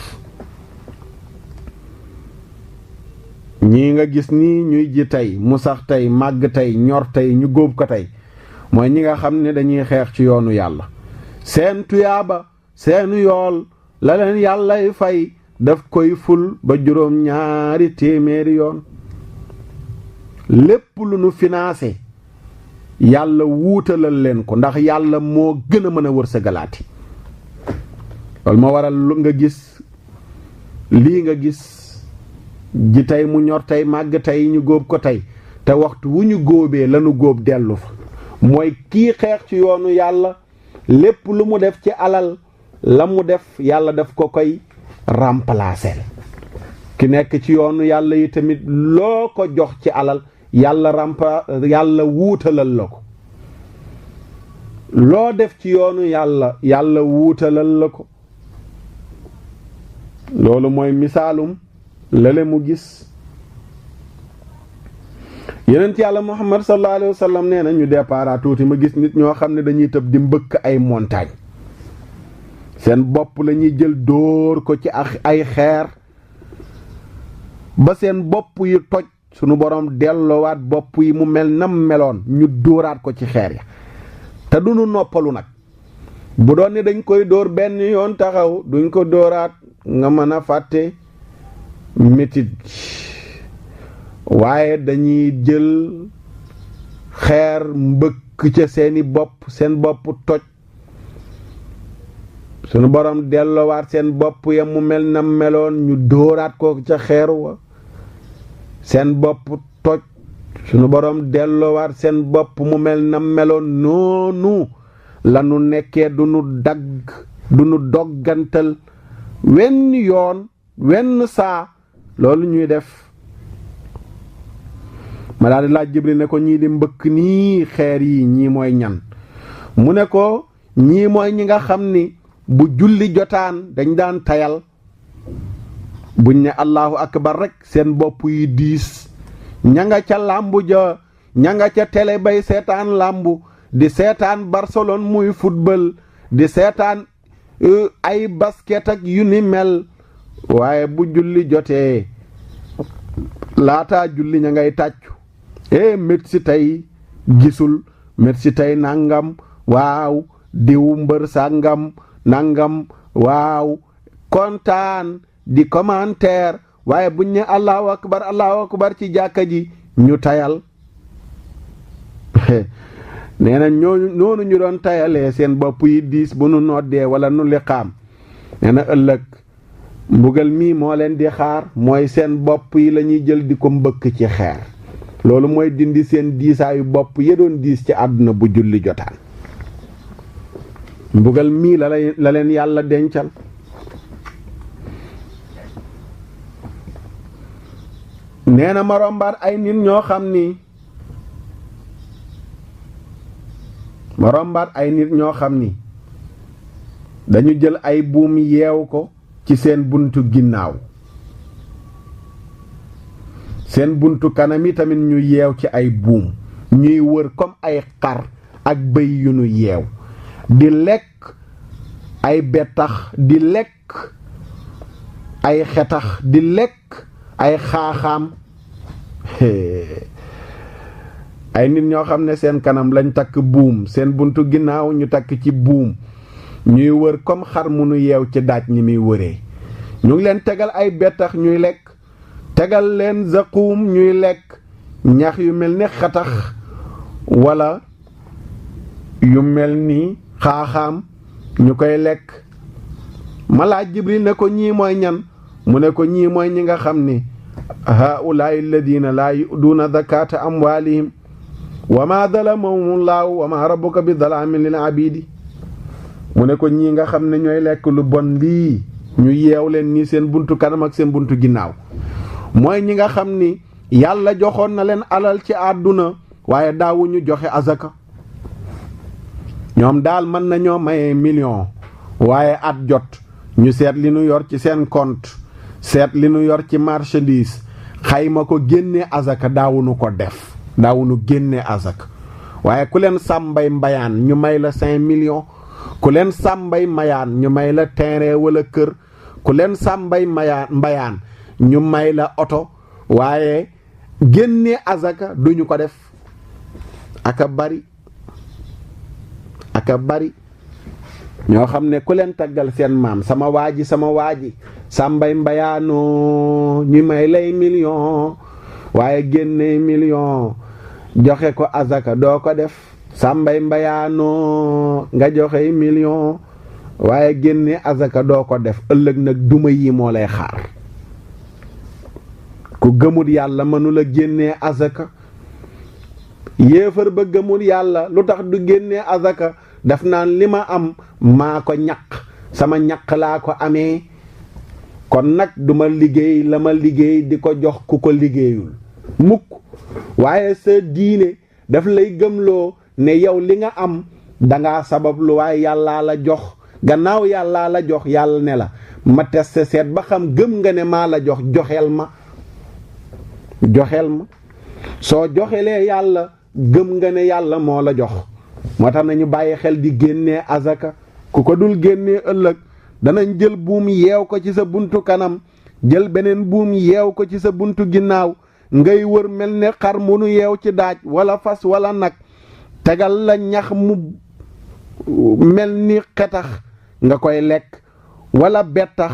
ñii nga gis ni ñuy ji tey mu sax tey màgg tey ñor tey ñu góob ko tey mooy ñi nga xam ne dañuy xeex ci yoonu yàlla seen tuyaaba seen yool la leen yàllay fay daf koy ful ba 700 yoon lépp lu nu financé yàlla wuutalal leen ko ndax yàlla moo gën a mën a wërsëgalaati loolu moo waral nga gis lii nga gis ji tey mu ñor tey màgg tey ñu góob ko tey te waxtu wu ñu góobee lanu góob dellu fa mooy kii xeex ci yoonu yàlla lépp lu mu def ci alal la mu def yàlla daf ko koy remplacer ki nekk ci yoonu yàlla yi tamit loo ko jox ci alal yàlla wuutalal la ko loo def ci yoonu yàlla wuutalal la ko loolu mooy misaalum lale mu gis yonent yàlla Muhammad sallallahu alayhi wa sallam nee na ñu départ tuuti ma gis nit ñoo xam ne dañuy tëb di mbëkk ay montagne seen bopp la ñuy jël dóor ko ci ay xeer ba seen bopp yi toj sunu borom delloowaat bopp yi mu mel nam meloon ñu dóoraat ko ci xeer ya te duñu noppalu nag bu doon ne dañ koy dóor benn yoon taxaw duñ ko dóoraat nga mën a fàtte métit waaye dañuy jël xeer mbëkk ca seeni bopp seen bopp toj sunu borom delloowaat seen bopp ya mu mel na meloon ñu dóoraat ko ca xeer wa seen bopp toj sunu borom delloowaat seen bopp mu mel na meloon noonu lanu nekkee du nu doggantal wenn yoon wenn saa loolu ñuy def ma daal di laaj Jibril ne ko ñii di mbëkk nii xeer yi ñii mooy ñan mu ne ko ñii mooy ñi nga xam ni bu julli jotaan dañ daan tayal buñ ne allahu akbar rek seen bopp yi diis ña nga ca làmbu ja ña nga ca télé bay seetaan làmbu di seetaan Barcelone muy football di seetaan ay basket ak yu ni mel waaye bu julli jotee laataa julli ña ngay tàccu Messi tey gisul Messi tey nangam waaw diw mbër sàngam nangam waaw kontaan di commentaire waaye buñ ne allahu akbar ci jàkka ji ñu tayal nee na noonu ñu doon tayalee seen bopp yi diis bu nu noddee wala nu liqaam nee na ëllëg mbugal mii moo leen di xaar mooy seen bopp yi la ñuy jël di ko mbëkk ci xeer loolu mooy dindi seen diisaayu bopp ya doon diis ci àdduna bu julli jotaan mbugal mii la leen yàlla dencal nee na ma rombaat ay nit ñoo xam ni dañu jël ay buum yeew ko ci seen buntu ginnaaw seen buntu kanam yi tamit ñu yeew ci ay buum ñuy wër comme ay xar ak bëy yu nu yeew di lekk ay bettax di lekk ay xetax di lekk ay xaaxaam ay nit ñoo xam ne seen kanam lañ takk buum seen buntu ginnaaw ñu takk ci buum ñuy wër comme xar mu nu yeew ci daaj ñi muy wëree ñu ngi leen tegal ay bettax ñuy lekk tegal leen zaquum ñuy lekk ñax yu mel ni xatax wala yu mel ni xaaxaam ñu koy lekk ma laaj Jibril ne ko ñii mooy ñan mu ne ko ñii mooy ñi nga xam ni haulaai alladina laa yu'duuna zakata amwalihim wa ma zalamahumullahu wa ma rabbuka bi zalaamin lil abidi mu ne ko ñii nga xam ne ñooy lekk lu bon lii ñu yeew leen nii seen buntu kanam ak seen buntu ginnaaw mooy ñi nga xam ni yàlla joxoon na leen alal ci àdduna waaye daawuñu joxe azaka ñoom daal mën nañoo maye million waaye at jot ñu seet li nu yor ci seen compte seet li nu yor ci marchandise xayma ko génne azaka daawuñu ko def daawuñu génne azaka waaye ku leen sàmbay mbayaan ñu may la 5 millions ku leen sàmbay mbayaan ñu may la terrain wala kër ku leen sàmbay mbayaan ñu may la oto waaye génne azaka duñu ko def aka bari ñoo xam ne ku leen taggal seen maam sama waaji sàmbay mbayaanoo ñu may lay million waaye génne million joxe ko azaka doo ko def sàmbay mbayaanoo nga joxe million waaye génne azaka doo ko def ëllëg nag duma yi moo lay xaar ku gëmul yàlla mënula génne azaka yéefar ba gëmul yàlla lu tax du génne azaka daf naan li ma am maa ko ñaq sama ñaq laa ko amee kon nag duma liggéey la ma liggéey di ko jox ku ko liggéeyul mukk waaye sa diine daf lay gëmloo ne yow li nga am dangaa sabablu waaye yàllaa la jox gannaaw yàllaa la jox yàlla ne la ma teste seet ba xam gëm nga ne maa la jox joxeel ma soo joxelee yàlla gëm nga ne yàlla moo la jox moo tax nañu bàyyi xel di génnee azaka ku ko dul génnee ëllëg danañ jël buum yeew ko ci sa buntu kanam jël beneen buum yeew ko ci sa buntu ginnaaw ngay wër mel ne xar mu nu yeew ci daaj wala fas wala nag tegal la ñax mu mel ni xetax nga koy lekk wala bettax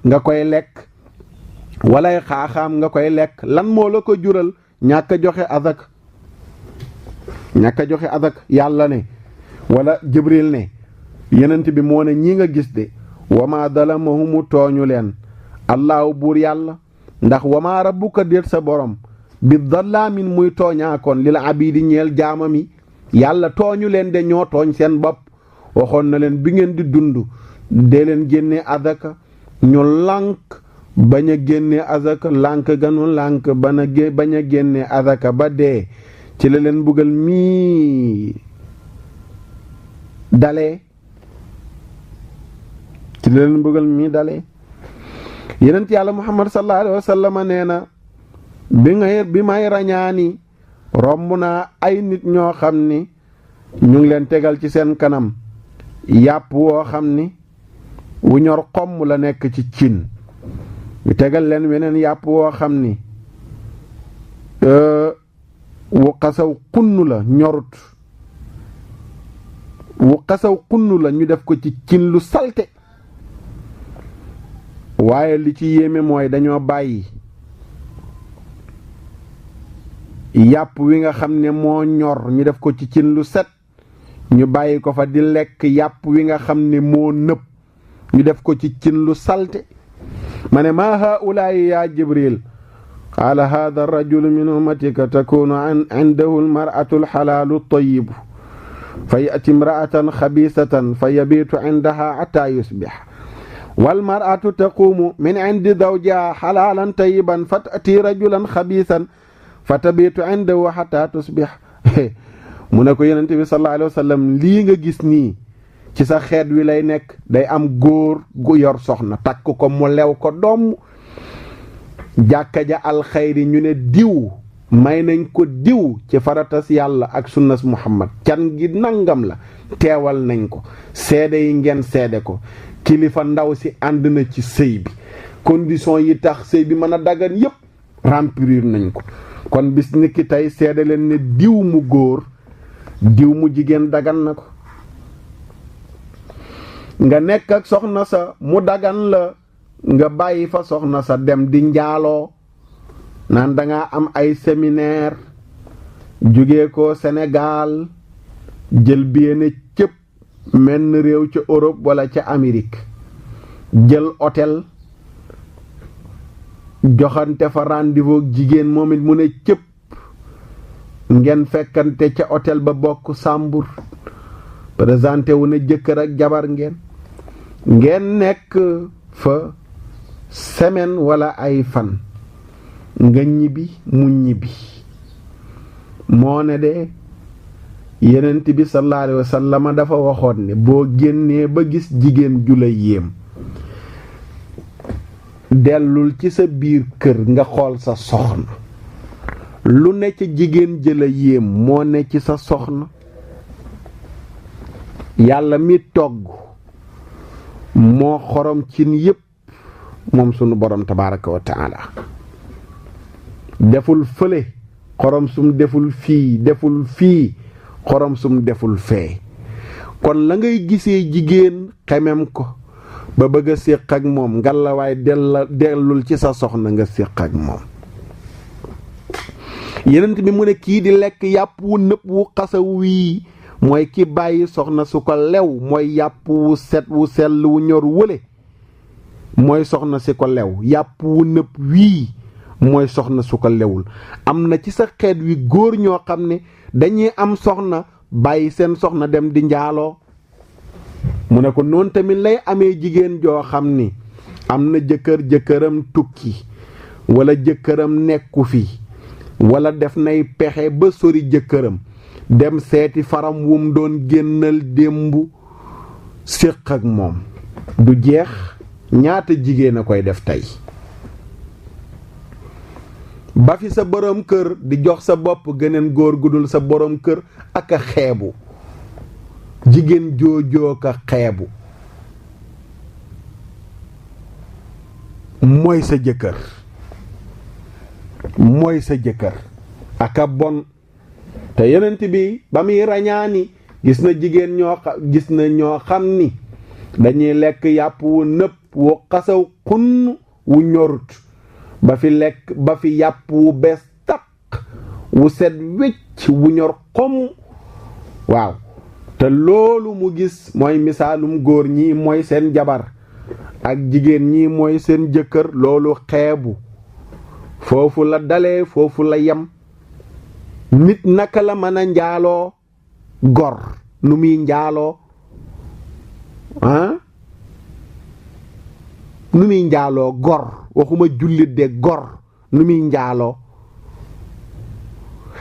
nga koy lekk walay xaaxaam nga koy lekk lan moo la ko jural ñàkk a joxe azak yàlla ne wala Jibril ne yenent bi moo ne ñi nga gis de wama dalamahumu tooñu leen allahu buur yàlla ndax wama rabbuka déet sa borom bi dallaamin muy tooñaakoon lil abidi ñeel jaamami yàlla tooñu leen de ñoo tooñ seen bopp waxoon na leen bi ngeen di dund dee leen génne azaka ñu lànk bañ a génne azaka lànk ganu lànk bañ a génne azaka ba dee ci la leen mbugal mii dalee yenent yàlla muhammad sallallahu alayhi wa sallam nee na bi may rañaani romb naa ay nit ñoo xam ni ñu ngi leen tegal ci seen kanam yàpp woo xam ni wu ñor xomm la nekk ci cin ñu tegal leen weneen yàpp woo xam ni wu xasaw xunn la ñorut wu xasaw xunn la ñu def ko ci cin lu salte waaye li ci yéeme mooy dañoo bàyyi yàpp wi nga xam ne moo ñor ñu def ko ci cin lu set ñu bàyyi ko fa di lekk yàpp wi nga xam ne moo nëb ñu def ko ci cin lu salte ma ne maa haulaayi yaa Jibril qaala haada rajulu min ummatika takunu indahu almar'atu alxalaalu tayibu fa yati imra'atan xabisatan fa yabiitu indaha xata yusbix walmar'atu taquumu min indi zawjiha xalaalan tayiban fa tati rajulan xabisan fa tabiitu indahu xata tusbix mu ne ko yonente bi sallallahu alayhi wa sallam lii nga gis nii ci sa xeet wi lay nekk day am góor gu yor soxna takk ko mu lew ko doom jàkka ja alxayri ñu ne diw may nañ ko diw ci faratas yàlla ak sunnas muhammad can gi nangam la teewal nañ ko seede yi ngeen seede ko kilifa ndaw si ànd na ci sëy bi condition yi tax sëy bi mën a dagan yépp remplir nañ ko kon bis ni ki tey seede leen ne diw mu góor diw mu jigéen dagan na ko nga nekk ak soxna sa mu dagan la nga bàyyi fa soxna sa dem di njaaloo naan danga am ay séminaire jóge ko Sénégal jël biene cëpp menn réew ca Europe wala ca Amérique jël hôtel joxante fa rendez-vous ak jigéen moom it mu ne cëpp ngeen fekkante ca hôtel ba bokk sàmbur présenté wu ne jëkkër ak jabar ngeen nekk fa semaine wala ay fan nga ñibbi mu ñibbi moo ne de yenent bi sallallahu alayhi wa sallam dafa waxoon ne boo génnee ba gis jigéen ju la yéem dellul ci sa biir kër nga xool sa soxna lu ne ca jigéen jëla yéem moo ne ci sa soxna yàlla mi togg moo xorom cin yépp moom sunu borom tabaraka wa taala deful fële xorom sum deful fii xorom sum deful fee kon la ngay gisee jigéen xemem ko ba bëgg a séq ak moom ngalawaay dellul ci sa soxna nga séq ak moom yenent bi mu ne kii di lekk yàpp wu nëpp wu xasaw wii mooy ki bàyyi soxna su ko lew mooy yàpp wu set wu sell wu ñor wële mooy soxna si ko lew yàpp wu nëpp wii mooy soxna su ko lewul am na ci sa xeet wi góor ñoo xam ne dañuy am soxna bàyyi seen soxna dem di njaaloo mu ne ko noonu tamit lay amee jigéen joo xam ni am na jëkkëram tukki wala jëkkëram nekku fi wala def nay pexe ba sori jëkkëram dem seeti faram wum doon génnal démb séq ak moom du jeex ñaata jigéen a koy def tey ba fi sa borom kër di jox sa bopp geneen góor gudul sa borom kër ak a xeebu jigéen joojoo ka xeebu mooy sa jëkkër aka bon te yonent bi ba muy rañaani gis na ñoo xam ni dañuy lekk yàpp wu nëpp wu xasaw xunn wu ñorut ba fi yàpp wu bees taq wu set wecc wu ñor xom waaw te loolu mu gis mooy misaalum góor ñi mooy seen jabar ak jigéen ñi mooy seen jëkkër loolu xeebu foofu la dalee foofu la yem nit naka la mën a njaaloo gor nu muy njaaloo nu muy njaaloo gor waxuma jullit de gor nu muy njaaloo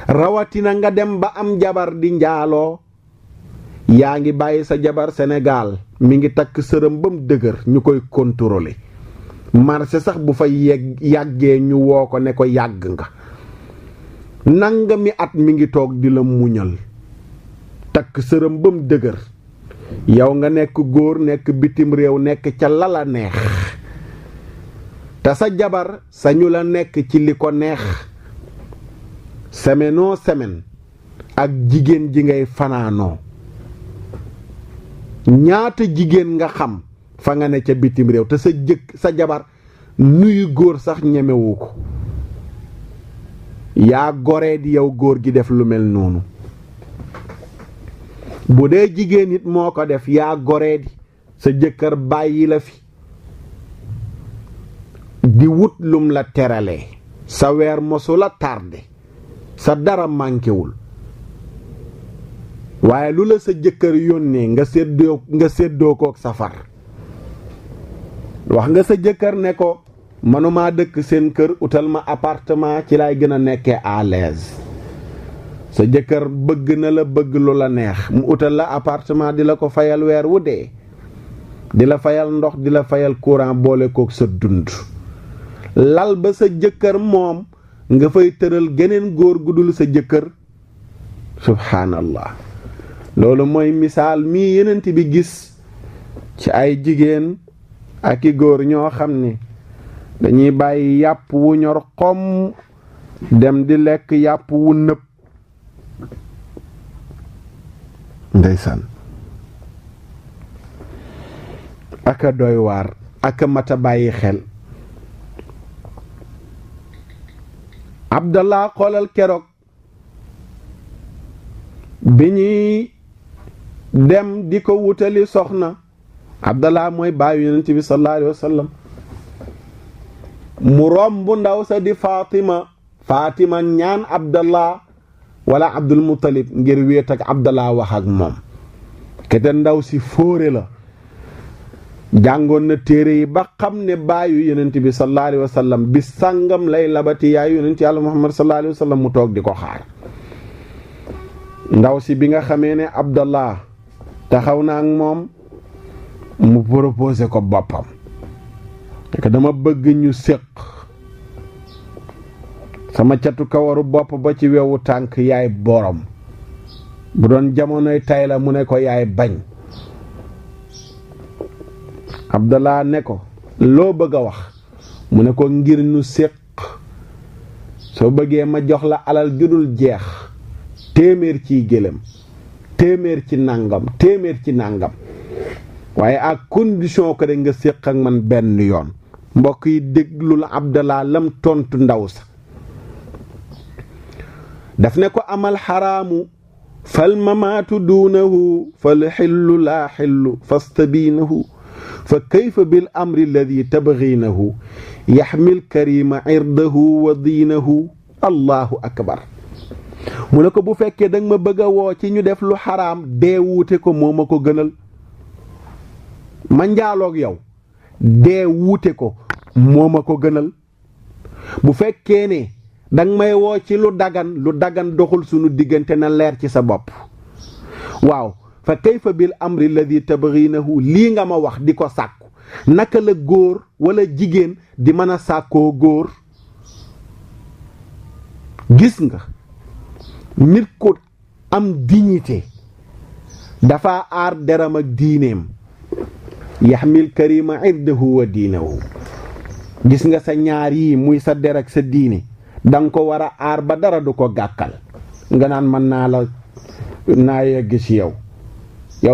rawatina nga dem ba am jabar di njaaloo yaa ngi bàyyi sa jabar Sénégal mi ngi takk sërëm ba mu dëgër ñu koy contrôler marché sax bu fa yàggee ñu woo ko ne ko yàgg nga nangami at mi ngi toog di la muñal takk sërëm ba mu dëgër yow nga nekk góor nekk bitim réew nekk ca lala neex te sa jabar sañu la nekk ci li ko neex semaine ak jigéen ji ngay fanaanoo ñaata jigéen nga xam fa nga ne ca bitim réew te sa jabar nuyu góor sax ñemewu ko yaa goree di yow góor gi def lu mel noonu bu dee jigéen it moo ko def yaa goree di sa jëkkër bàyyi la fi di wut lum la teralee sa weer mosu la tardé sa dara mànkewul waaye lu la sa jëkkër yónnee nga séddoo kook sa far wax nga sa jëkkër ne ko manuma dëkk seen kër utal ma appartement ci lay gën a nekkee à l'aise sa jëkkër bëgg na la bëgg lu la neex mu utal la appartement di la ko fayal weer wu dee di la fayal ndox di la fayal courant boole kook sa dund lal ba sa jëkkër moom nga fay tëral geneen góor gu dul sa jëkkër subhaanallah loolu mooy misaal mii yenent bi gis ci ay jigéen ak i góor ñoo xam ne dañuy bàyyi yàpp wu ñor xom dem di lekk yàpp wu nëb ndeysaan aka doy waar aka mata bàyyi xel Abdallah xoolal keroog bi ñuy dem di ko wutali soxna Abdallah mooy baayu yonent bi sallallahu alayhi wa sallam mu romb ndaw sa di Fatima ñaan Abdallah wala Abdul Muttalib ngir wéet ak Abdallah wax ak moom kete ndaw si fóore la jàngoon na téere yi ba xam ne baayu yonent bi sallallahu alayhi wa sallam bi sàngam lay labati yaayu yonent yàlla Muhammad sallallahu alayhi wa sallam mu toog di ko xaar ndaw si bi nga xamee ne Abdallah taxaw na ak moom mu proposé ko boppam te dama bëgg ñu séq sama catu kawaru bopp ba ci wewu tànk yaay borom bu doon jamonoy tay la mu ne ko yaay bañ Abdallah ne ko loo bëgg a wax mu ne ko ngir ñu séq soo bëggee ma jox la alal judul jeex téeméer ciy gëlëm téeméer ci nàngam waaye ak condition ko de nga séq ak man benn yoon mbokk yi déglul Abdallah lam tontu ndaw sa daf ne ko amal xaraamu fal mamaatu duunahu fal xillu laa xillu fastabiinahu fa kayfa bil amri alladi tabgiinahu yaxmil karima irdahu wa diinahu allahu akbar mu ne ko bu fekkee danga ma bëgg a woo ci ñu def lu xaraam dee wuute ko moo ma ko gënal ma njaaloog yow dee wuute ko moo ma ko gënal bu fekkee ne danga may woo ci lu dagan doxul sunu diggante na leer ci sa bopp waaw fa kayfa bil amri alladi tabghinahu lii nga ma wax di ko sàkku naka la góor wala jigéen di mën a sàkkoo góor gis nga nit ku am dignité dafa aar deram ak diineem yaxmil karima irdahu wa diinahu gis nga sa ñaar yi muy sa der ak sa diine danga ko war a aar ba dara du ko gàkkal nga naan mën naa yegg ci yow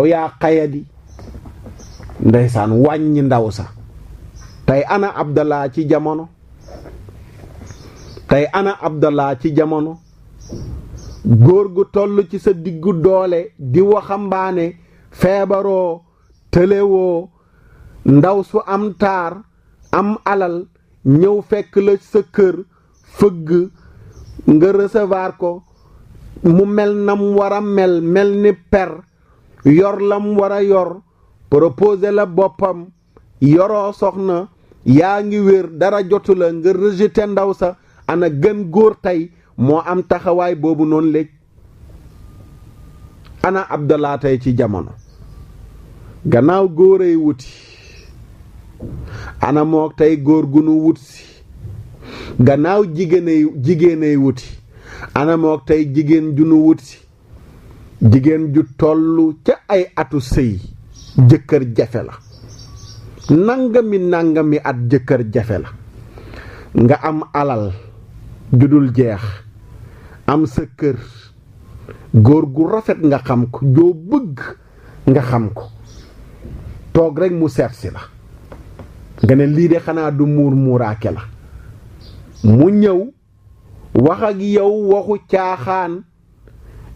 yaa xayadi ndeysaan wàññi ndaw sa tey ana Abdallah ci jamono góor gu toll ci sa diggu doole di waxambaane feebaroo tëlewoo ndaw su am taar am alal ñëw fekk la sa kër fëgg nga recevoir ko mu mel nam war a mel ni per yor lam war a yor proposé la boppam yoroo soxna yaa ngi wér dara jotu la nga rejeté ndaw sa ana gën góor tey moo am taxawaay boobu noonu léegi ana Abdallah tey ci jamono gannaaw góoray wuti ana mook tey góor gu nu wut si gannaaw jigéenay wuti ana mook tey jigéen ju nu wut si jigéen ju tollu ca ay atu sëy jëkkër jafe la nangami at jëkkër jafe la nga am alal judul jeex am sa kër góor gu rafet nga xam ko joo bëgg nga xam ko toog rekk mu seetsi la nga ne lii de xanaa du muuraake la mu ñëw wax ak yow waxu caaxaan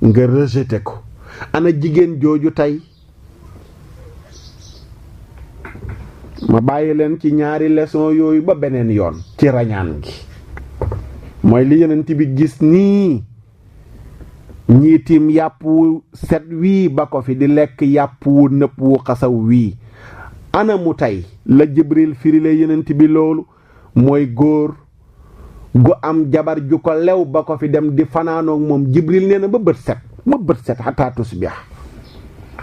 nga rejeté ko ana jigéen jooju tey ma bàyyi leen ci ñaari leçon yooyu ba beneen yoon ci rañaan gi mooy li Yonent bi gis nii ñii tiim yàpp wu set wii ba ko fi di lekk yàpp wu nëpp wu xasaw wii ana mu tey la Jibril firile Yonent bi loolu mooy góor gu am jabar ju ko lew ba ko fi dem di fanaanoog moom Jibril nee na ba bët set xataa tusbih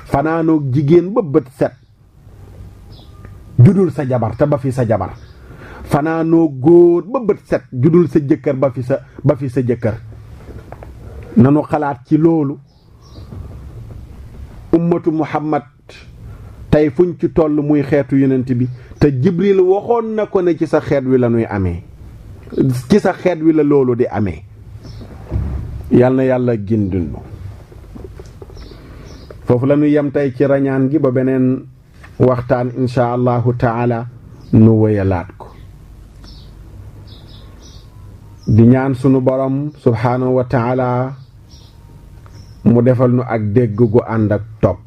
fanaanoog jigéen ba bët set judul sa jabar te ba fi sa jabar fanaanoog góor ba bët set judul sa jëkkër ba fi sa jëkkër nanu xalaat ci loolu ummatu Muhammad tey fuñ ci toll muy xeetu Yonent bi te Jibril waxoon na ko ne ci sa xeet wi la nuy amee ci sa xeet wi la loolu di amee yal na yàlla gindinu foofu la ñu yem tey ci rañaan gi ba beneen waxtaan insha allahu taala nu wëyalaat ko di ñaan sunu borom subhaanahu wa taala mu defal nu ak dégg gu ànd ak topp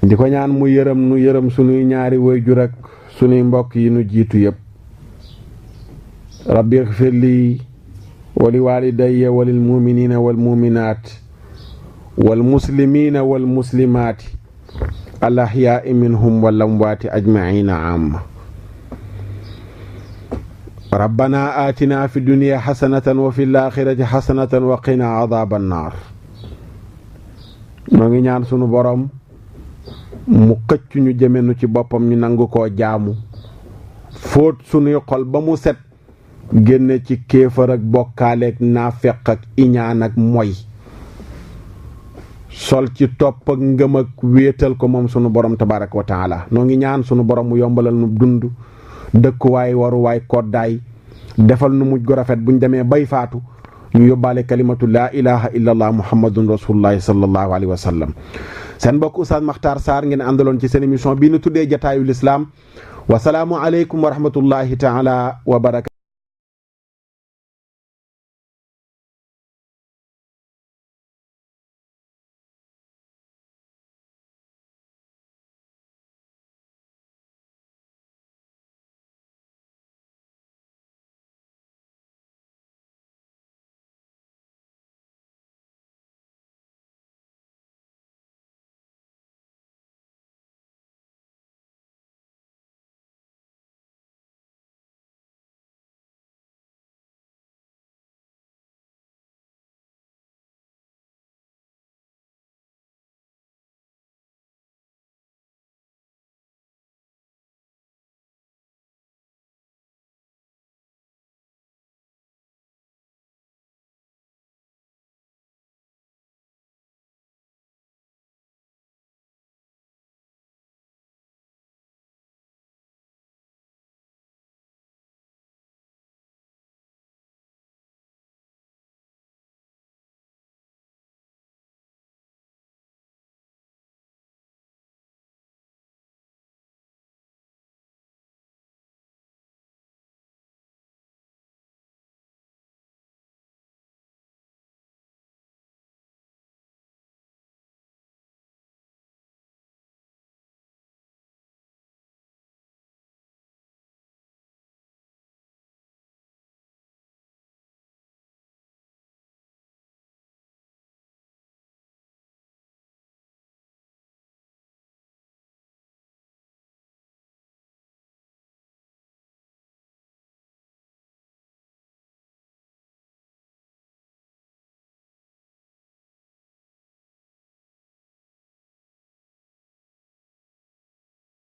di ko ñaan mu yërëm sunuy ñaari waajur ak sunuy mbokk yi nu jiitu yépp rabbi ighfir li wa li walidayya wa lil mu'minina wal mu'minat wal muslimina wal muslimat al ahya'i minhum wal amwati ajma'ina amma rabbana atina fi dunya hasanatan wa fil akhirati hasanatan wa qina adhaban nar noo ngi ñaan sunu borom mu xëcc ñu jëme nu ci boppam ñu nangu koo jaamu fóot sunuy xol ba mu set génne ci kéefar ak bokkaaleek naafeq ak iñaan ak moy sol ci topp ak ngëm ak wéetal ko moom sunu borom tabarak wa taala noo ngi ñaan sunu borom mu yombalal nu dund dëkkuwaay waruwaay koddaay defal nu mujj gu rafet buñ demee bay faatu ñu yóbbaale kalimatu laa ilaha illa allah muhammadun rasulullahi sallallahu alayhi wa sallam seen mbokk Oustaz Makhtar Sarr ngeen àndaloon ci seen émission bii nu tuddee jataayu lislaam wasalaamu aleykum wa rahmatullahi taala wa barakatu